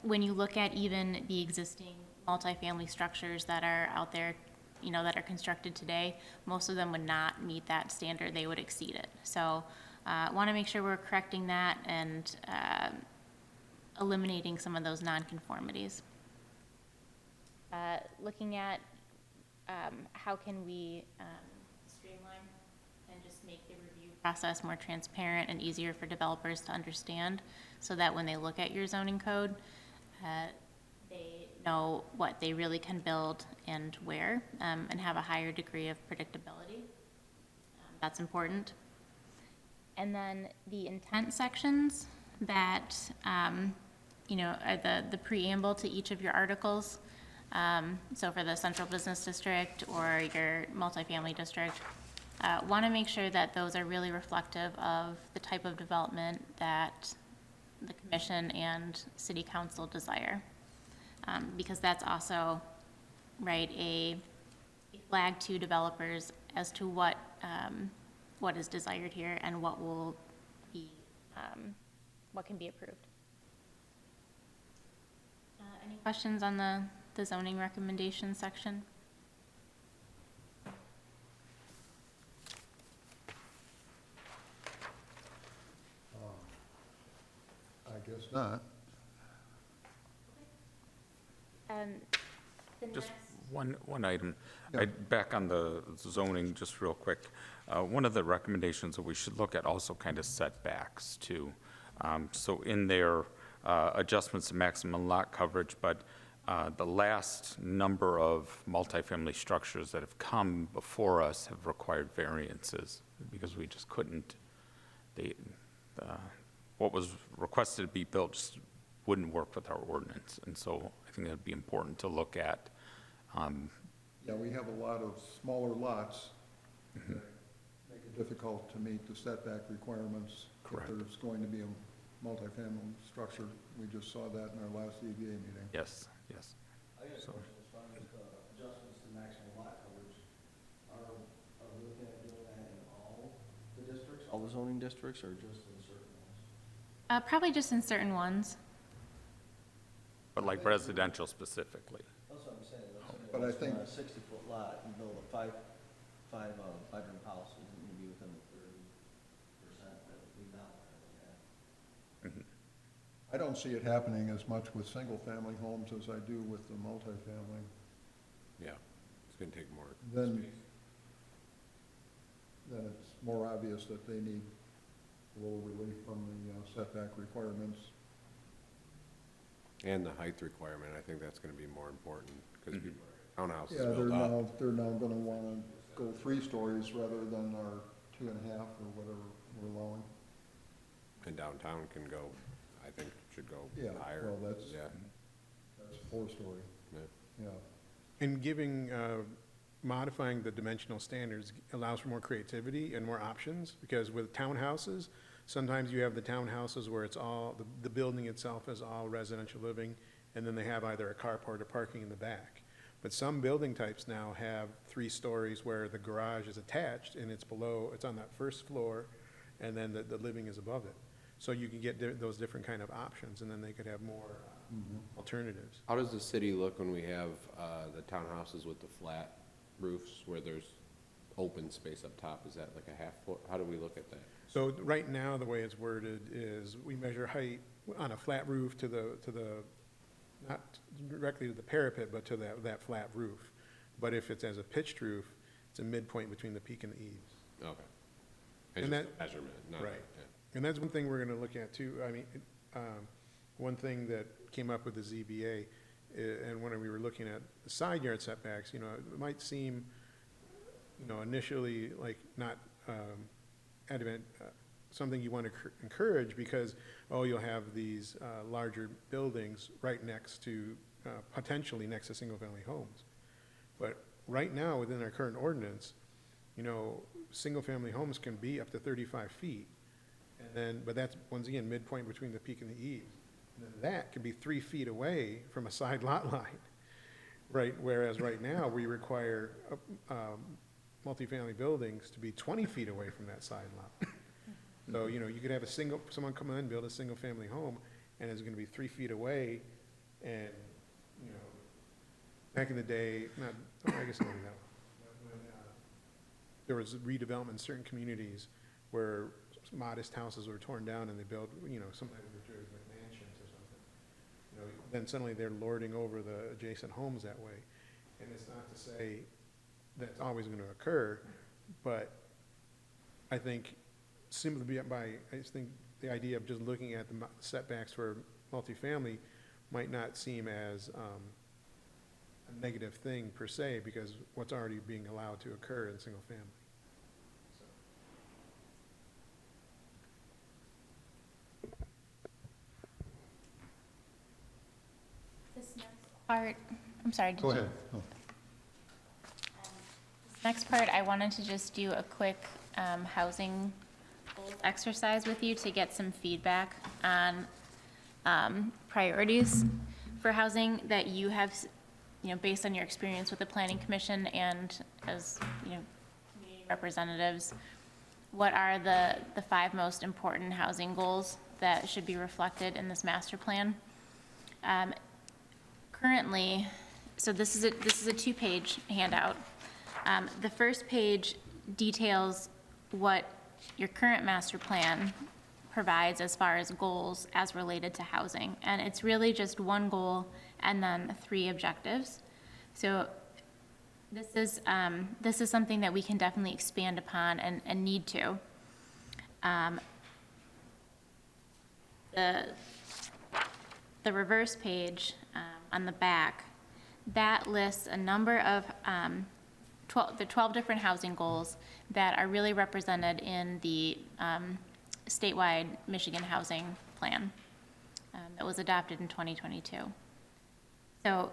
When you look at even the existing multifamily structures that are out there, you know, that are constructed today, most of them would not meet that standard, they would exceed it. So want to make sure we're correcting that and eliminating some of those nonconformities. Looking at how can we streamline and just make the review process more transparent and easier for developers to understand, so that when they look at your zoning code, they know what they really can build and where, and have a higher degree of predictability. That's important. And then the intent sections that, you know, are the preamble to each of your articles. So for the central business district or your multifamily district, want to make sure that those are really reflective of the type of development that the commission and city council desire. Because that's also, right, a flag to developers as to what is desired here and what will be, what can be approved. Any questions on the zoning recommendation section? I guess not. The Just next, one item. Yeah. Back on the zoning, just real quick. One of the recommendations that we should look at also kind of setbacks too. So in their adjustments to maximum lot coverage, but the last number of multifamily structures that have come before us have required variances because we just couldn't, what was requested to be built just wouldn't work with our ordinance. And so I think that'd be important to look at. Yeah, we have a lot of smaller lots that make it difficult to meet the setback requirements. Correct. If there's going to be a multifamily structure. We just saw that in our last EDA meeting. Yes, yes. I got a So- question as far as the adjustments to maximum lot coverage. Are we looking at doing that in all the districts, all the zoning districts, or just in certain ones? probably just in certain ones. But like residential specifically. That's what I'm saying. But I think- On a 60-foot lot, you build a five-bedroom house, isn't going to be within the 30% that we now are looking at. I don't see it happening as much with single-family homes as I do with the multifamily. Yeah, it's gonna take more Then- space. Then it's more obvious that they need a little relief from the setback requirements. And the height requirement, I think that's gonna be more important, because townhouses Yeah, build up. they're now gonna wanna go 3 stories rather than our 2.5 or whatever we're allowing. And downtown can go, I think, should go Yeah, higher. well, that's- Yeah, That's 4-story, yeah. yeah. And giving, modifying the dimensional standards allows for more creativity and more options, because with townhouses, sometimes you have the townhouses where it's all, the building itself is all residential living, and then they have either a carport or parking in the back. But some building types now have 3 stories where the garage is attached and it's below, it's on that first floor, and then the living is above it. So you can get those different kind of options, and then they could have more alternatives. How does the city look when we have the townhouses with the flat roofs where there's open space up top? Is that like a half foot? How do we look at that? So right now, the way it's worded is we measure height on a flat roof to the, not directly to the parapet, but to that flat roof. But if it's as a pitched roof, it's a midpoint between the peak and the eaves. Okay. And It's just that- a measurement, not. Right. yeah. And that's one thing we're gonna look at too. I mean, one thing that came up with the ZBA, and when we were looking at the side yard setbacks, you know, it might seem, you know, initially like not, something you want to encourage because, oh, you'll have these, larger buildings right next to, potentially next to single-family homes. But right now, within our current ordinance, you know, single-family homes can be up to 35 feet. And then, but that's, once again, midpoint between the peak and the eaves. And then that can be 3 feet away from a side lot line, right? Whereas right now, we require multifamily buildings to be 20 feet away from that side lot. So, you know, you could have someone come in, build a single-family home, and it's gonna be 3 feet away, and, you know, back in the day, I guess not now, when there was redevelopment in certain communities where modest houses were torn down and they built, you know, sometimes like mansions or something. You know, then suddenly they're lording over the adjacent homes that way. And it's not to say that's always gonna occur, but I think simply I just think the idea of just looking at the setbacks for multifamily might not seem as, a negative thing per se, because what's already being allowed to occur in single family. This next part, I'm sorry. did Go you- ahead. Oh. This next part, I wanted to just do a quick housing goals exercise with you to get some feedback on priorities for housing that you have, you know, based on your experience with the Planning Commission and as, you know, community representatives. What are the 5 most important housing goals that should be reflected in this master plan? Currently, so this is a 2-page handout. The first page details what your current master plan provides as far as goals as related to housing. And it's really just 1 goal and then 3 objectives. So this is something that we can definitely expand upon and need to. The reverse page on the back, that lists a number of 12 different housing goals that are really represented in the statewide Michigan Housing Plan that was adopted in 2022. So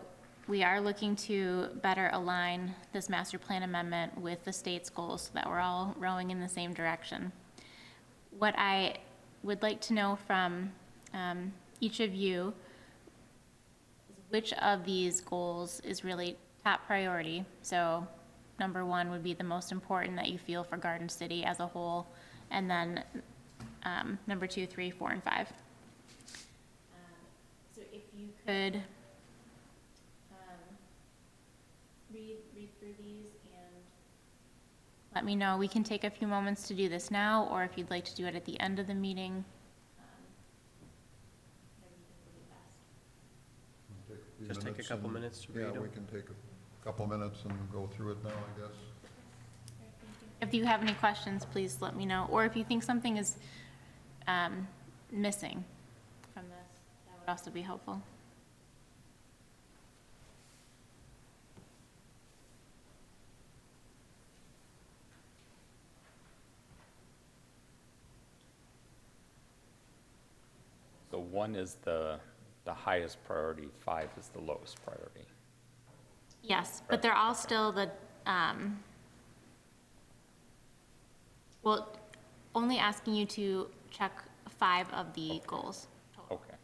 we are looking to better align this master plan amendment with the state's goals so that we're all rowing in the same direction. What I would like to know from each of you is which of these goals is really top priority. So number 1 would be the most important that you feel for Garden City as a whole, and then number 2, 3, 4, and 5. So if you could read through these and let me know. We can take a few moments to do this now, or if you'd like to do it at the end of the meeting. Whatever you think would be best. Just take a couple minutes to read Yeah, them. we can take a couple minutes and go through it now, I guess. If you have any questions, please let me know, or if you think something is missing from this, that would also be helpful. So 1 is the highest priority, 5 is the lowest priority. Yes, but they're all still the, well, only asking you to check 5 of the goals total. Okay.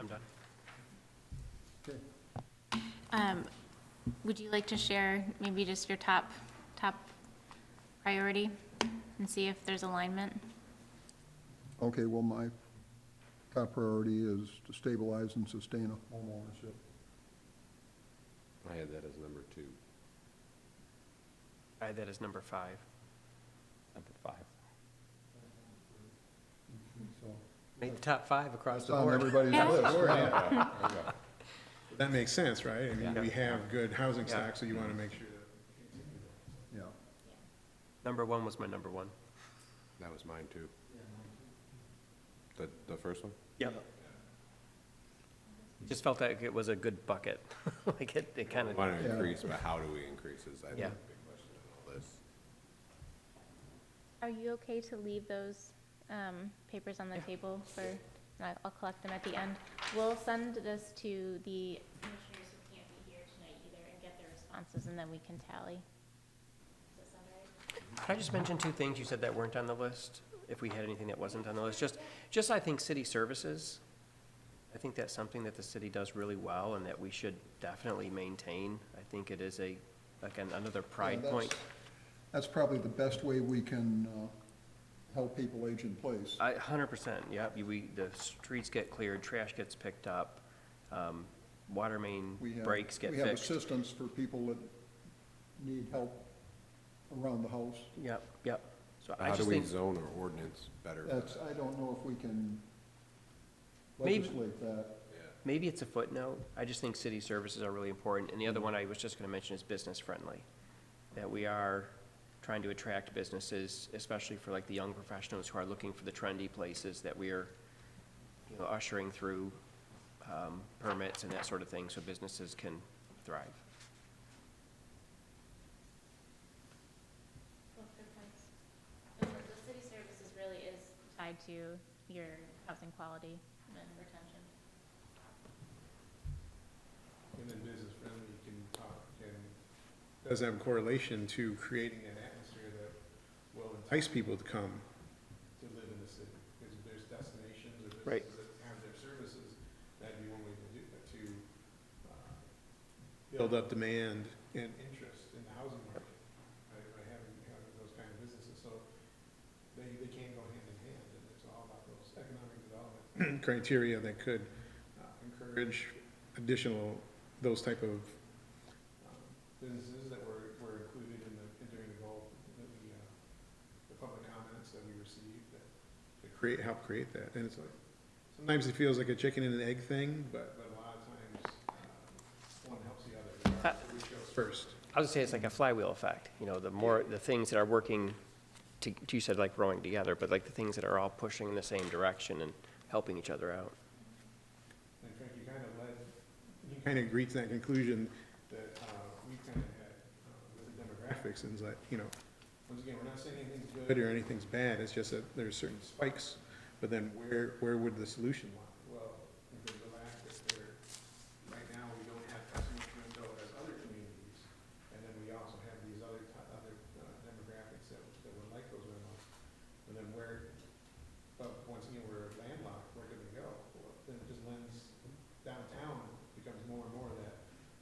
I'm done. Okay. Would you like to share maybe just your top priority and see if there's alignment? Okay, well, my top priority is to stabilize and sustain a home ownership. I had that as number 2. I had that as number 5. Number 5. So, Make the top 5 across it's the on board. everybody's list. That makes sense, right? I mean, Yeah. we have good housing Yeah. stock, so you want to make sure that. Yeah. Number 1 was my number 1. That was mine too. The first one? Yep. Just felt like it was a good bucket. Like it kind We of, want to Yeah. increase, but how do we increase is, I think, Yeah. the big question in all this. Are you okay to leave those papers on the table for, and I'll collect them at the end? We'll send this to the commissioners who can't be here tonight either and get their responses, and then we can tally. Does that sound right? Can I just mention 2 things you said that weren't on the list? If we had anything that wasn't on the list, just I think city services. I think that's something that the city does really well and that we should definitely maintain. I think it is another pride Yeah, point. That's probably the best way we can help people age in place. 100%, yep. The streets get cleared, trash gets picked up, water main We have- breaks get We have fixed. assistance for people that need help around the house. Yep, yep. So I How do just we think, zone our ordinance better? I don't know if we can Maybe- legislate that. maybe it's a footnote. I just think city services are really important. And the other one I was just going to mention is business friendly. That we are trying to attract businesses, especially for like the young professionals who are looking for the trendy places that we are, ushering through permits and that sort of thing so businesses can thrive. Well, good points. And the city services really is tied to your housing quality and retention. And then business friendly does have a correlation to creating an atmosphere that will entice people to come to live in the city. Because if there's destinations or Right. businesses that have their services, that'd be one way to do that, to build up demand and interest in the housing market, right, by having those kind of businesses. So they can go hand in hand, and it's all about those economic development criteria that could encourage additional, those type of businesses that were included during the goal, the public comments that we received that help create that. And it's like, sometimes it feels like a chicken and an egg thing, but a lot of times, one helps the other. Which goes first. I would say it's like a flywheel effect, the more, the things that are working, you said like rowing together, but like the things that are all pushing in the same direction and helping each other out. And Frank, you kind of reached that conclusion that we kind of had with the demographics, and it's like, once again, we're not saying anything's good or anything's bad, it's just that there's certain spikes, but then where would the solution lie? Well, if there's a lack right now, we don't have as much rental as other communities, and then we also have these other demographics that would like those rentals, and then but once again, we're landlocked, where do they go? Well, then it just lends, downtown becomes more and more that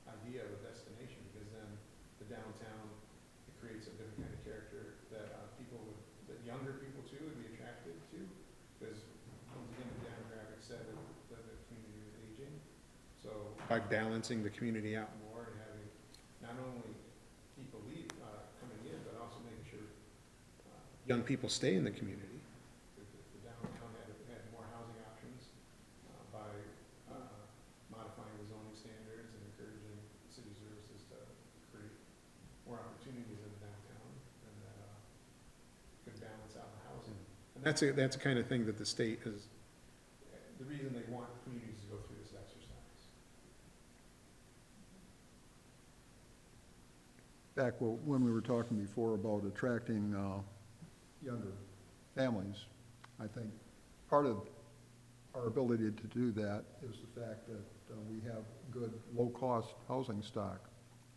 idea of a destination, because then the downtown, it creates a different kind of character that that younger people too would be attracted to, because once again, the demographics said that the community was aging. So by balancing the community out more and having not only people coming in, but also making sure young people stay in the community. The downtown had more housing options by modifying the zoning standards and encouraging city services to create more opportunities in the downtown, and that could balance out the housing. And that's a kind of thing that the state is, the reason they want communities to go through this exercise. Back when we were talking before about attracting younger families, I think part of our ability to do that is the fact that we have good, low-cost housing stock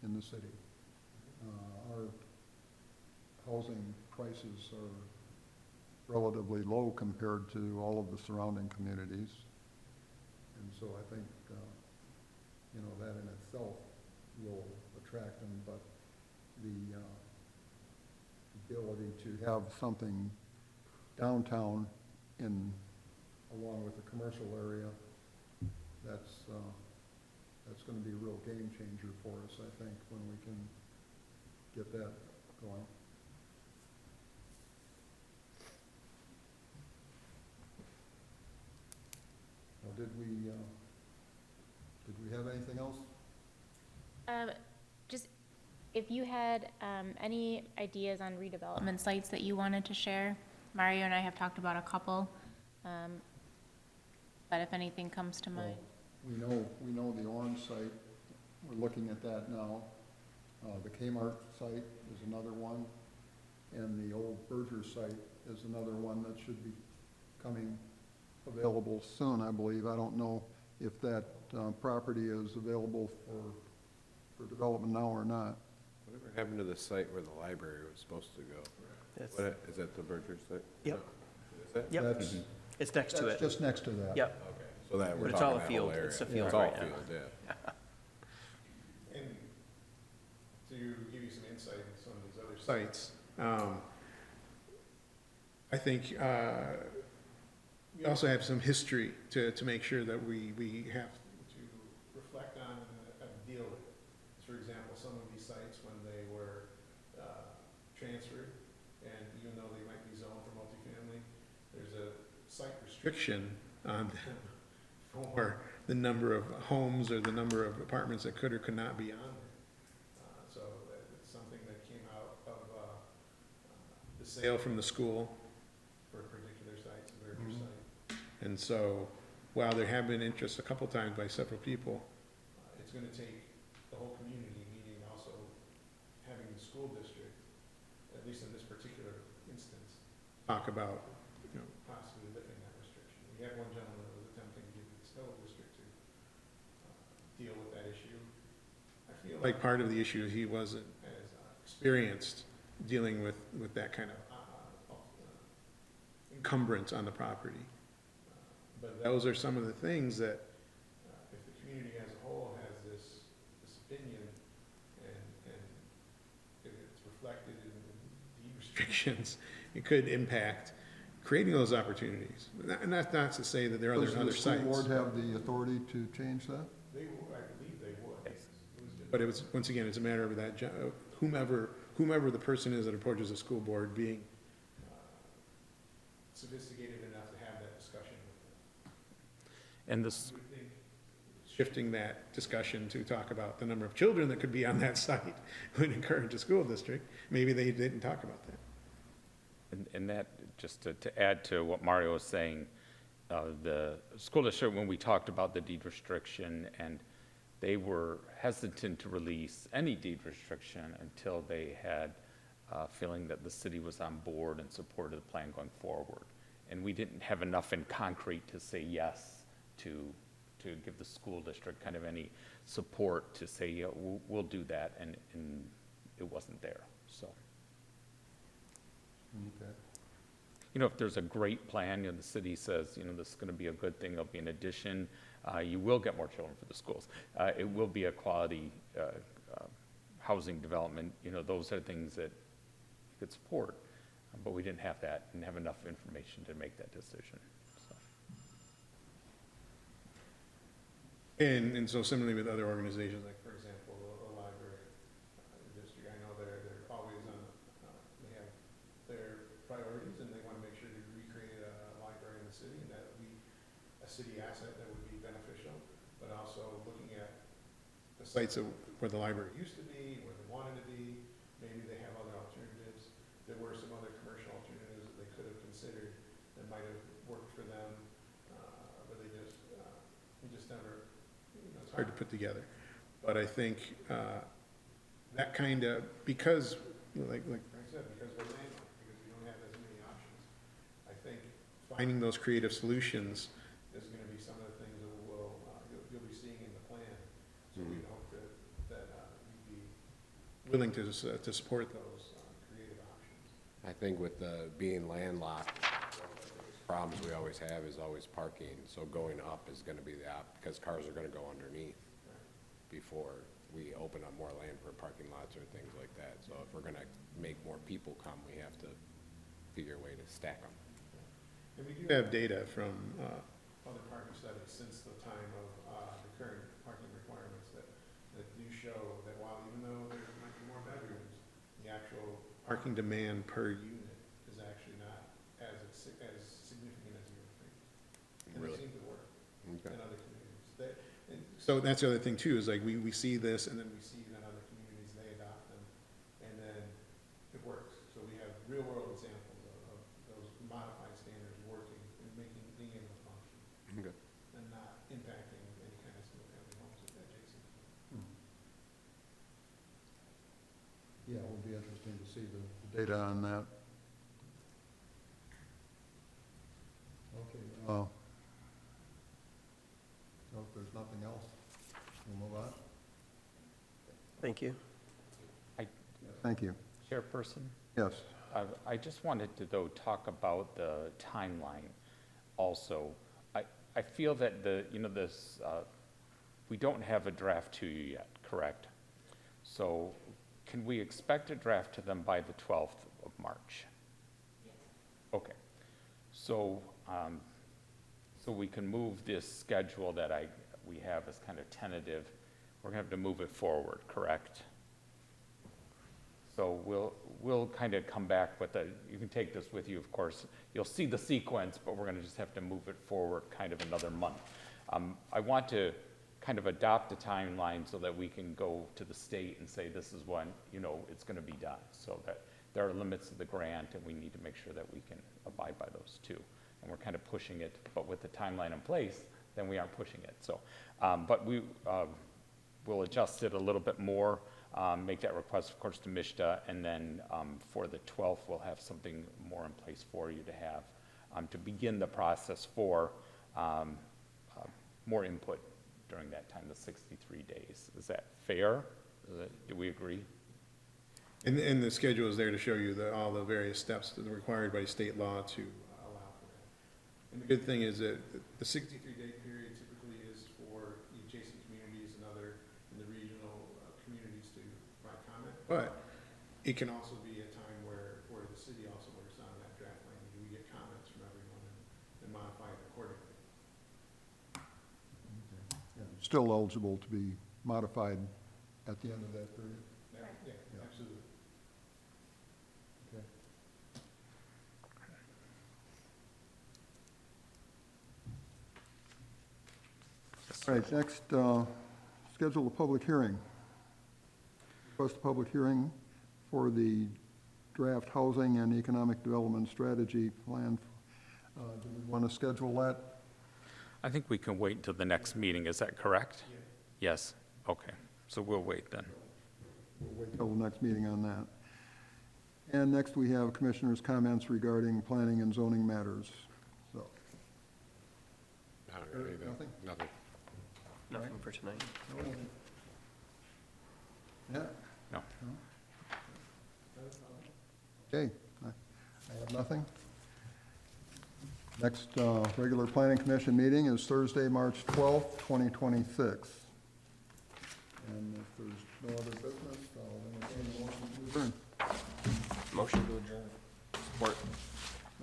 in the city. Our housing prices are relatively low compared to all of the surrounding communities. And so I think, you know, that in itself will attract them, but the ability to have something downtown along with the commercial area, that's gonna be a real game changer for us, I think, when we can get that going. Now, did we have anything else? Just, if you had any ideas on redevelopment sites that you wanted to share, Mario and I have talked about a couple, but if anything comes to mind. We know the Orange site, we're looking at that now. The Kmart site is another one, and the old Berger site is another one that should be coming available soon, I believe. I don't know if that property is available for development now or not. Whatever happened to the site where the library was supposed to go? That's- What, is that the Berger site? Yep. Is that? Yep, That's, it's next to that's it. just next to that. Yep, Okay, so that, we're But it's talking all a that field. whole area. It's a field It's all right now. field, yeah. And to give you some insight into some of these other sites, I think we also have some history to make sure that we have to reflect on and deal with. For example, some of these sites, when they were transferred, and even though they might be zoned for multifamily, there's a site restriction on them for the number of homes or the number of apartments that could or could not be on there. So it's something that came out of the sale from the school for a particular site, it's a very good site. And so, while there have been interest a couple times by several people, it's gonna take the whole community, meaning also having the school district, at least in this particular instance, talk about, you know, possibly lifting that restriction. We had one gentleman that was attempting to get the Stella district to deal with that issue. I feel like part of the issue, he wasn't as experienced dealing with that kind of encumbrance on the property. But those are some of the things that, if the community as a whole has this opinion, and if it's reflected in the restrictions, it could impact creating those opportunities. And that's not to say that there are other sites. Does the school board have the authority to change that? They would, I believe they would. But it was, once again, it's a matter of that, whomever the person is that approaches the school board being sophisticated enough to have that discussion with them. And this, I would think shifting that discussion to talk about the number of children that could be on that site would encourage a school district. Maybe they didn't talk about that. and that, just to add to what Mario was saying, the school district, when we talked about the deed restriction, and they were hesitant to release any deed restriction until they had a feeling that the city was on board and supported the plan going forward. And we didn't have enough in concrete to say yes to give the school district kind of any support to say, yeah, we'll do that, and it wasn't there, so. Okay. You know, if there's a great plan, you know, the city says, you know, this is gonna be a good thing, it'll be an addition, you will get more children for the schools. It will be a quality, housing development, you know, those are things that you could support, but we didn't have that and have enough information to make that decision, so. And so similarly with other organizations, like for example, a library district, I know they're always on, they have their priorities and they want to make sure to recreate a library in the city, and that would be a city asset that would be beneficial, but also looking at the sites where the library used to be, where they wanted to be, maybe they have other alternatives. There were some other commercial alternatives that they could have considered that might have worked for them, but we just never, you know, it's hard to put together. But I think that kind of, because, you know, like Frank said, because we're landlocked, because we don't have as many options, I think finding those creative solutions is going to be some of the things that you'll be seeing in the plan. So we hope that you'd be willing to support those creative options. I think with the being landlocked, one of the biggest problems we always have is always parking, so going up is gonna be because cars are gonna go underneath before we open up more land for parking lots or things like that. So if we're gonna make more people come, we have to figure a way to stack them. And we do have data from other parking studies since the time of the current parking requirements that do show that while even though there might be more bedrooms, the actual parking demand per unit is actually not as significant as you would think. And Really? it seems to work Okay. in other communities. And so that's the other thing too, is like we see this and then we see it in other communities, they adopt them, and then it works. So we have real world examples of those modified standards working and being able to function Okay. and not impacting any kind of single-family homes adjacent. Yeah, it would be interesting to see the data on that. Okay, so if there's nothing else, we'll move on. Thank you. Thank you. Chairperson? Yes. I just wanted to, though, talk about the timeline also. I feel that we don't have a draft to you yet, correct? So can we expect a draft to them by the 12th of March? Okay. So, so we can move this schedule that we have as kind of tentative. We're gonna have to move it forward, correct? So we'll kind of come back with you can take this with you, of course. You'll see the sequence, but we're gonna just have to move it forward kind of another month. I want to kind of adopt a timeline so that we can go to the state and say, this is when, it's gonna be done. So that there are limits to the grant and we need to make sure that we can abide by those too. And we're kind of pushing it, but with the timeline in place, then we aren't pushing it. So, but we'll adjust it a little bit more. Make that request, of course, to MISTA, and then for the 12th, we'll have something more in place for you to have, to begin the process for more input during that time, the 63 days. Is that fair? Do we agree? And the schedule is there to show you all the various steps that are required by state law to allow for that. And the good thing is that the 63-day period typically is for the adjacent communities and the regional communities to provide comment. But it can also be a time where the city also works on that draft language. We get comments from everyone and modify it accordingly. Still eligible to be modified at the end of that period? Yeah, absolutely. Okay. All right, next, schedule a public hearing. Request a public hearing for the draft housing and economic development strategy plan. Do we want to schedule that? I think we can wait until the next meeting. Is that correct? Yes. Okay. So we'll wait then. We'll wait till the next meeting on that. And next, we have commissioners' comments regarding planning and zoning matters. So, I don't know anything. Nothing? Nothing. Nothing for tonight. yeah, No. okay. I have nothing. Next regular planning commission meeting is Thursday, March 12th, 2026. And if there's no other business, I'll entertain a motion to adjourn. Motion to adjourn. Support.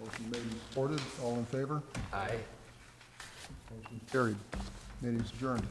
Motion made and supported. All in favor? Aye. Motion carried. Meeting's adjourned.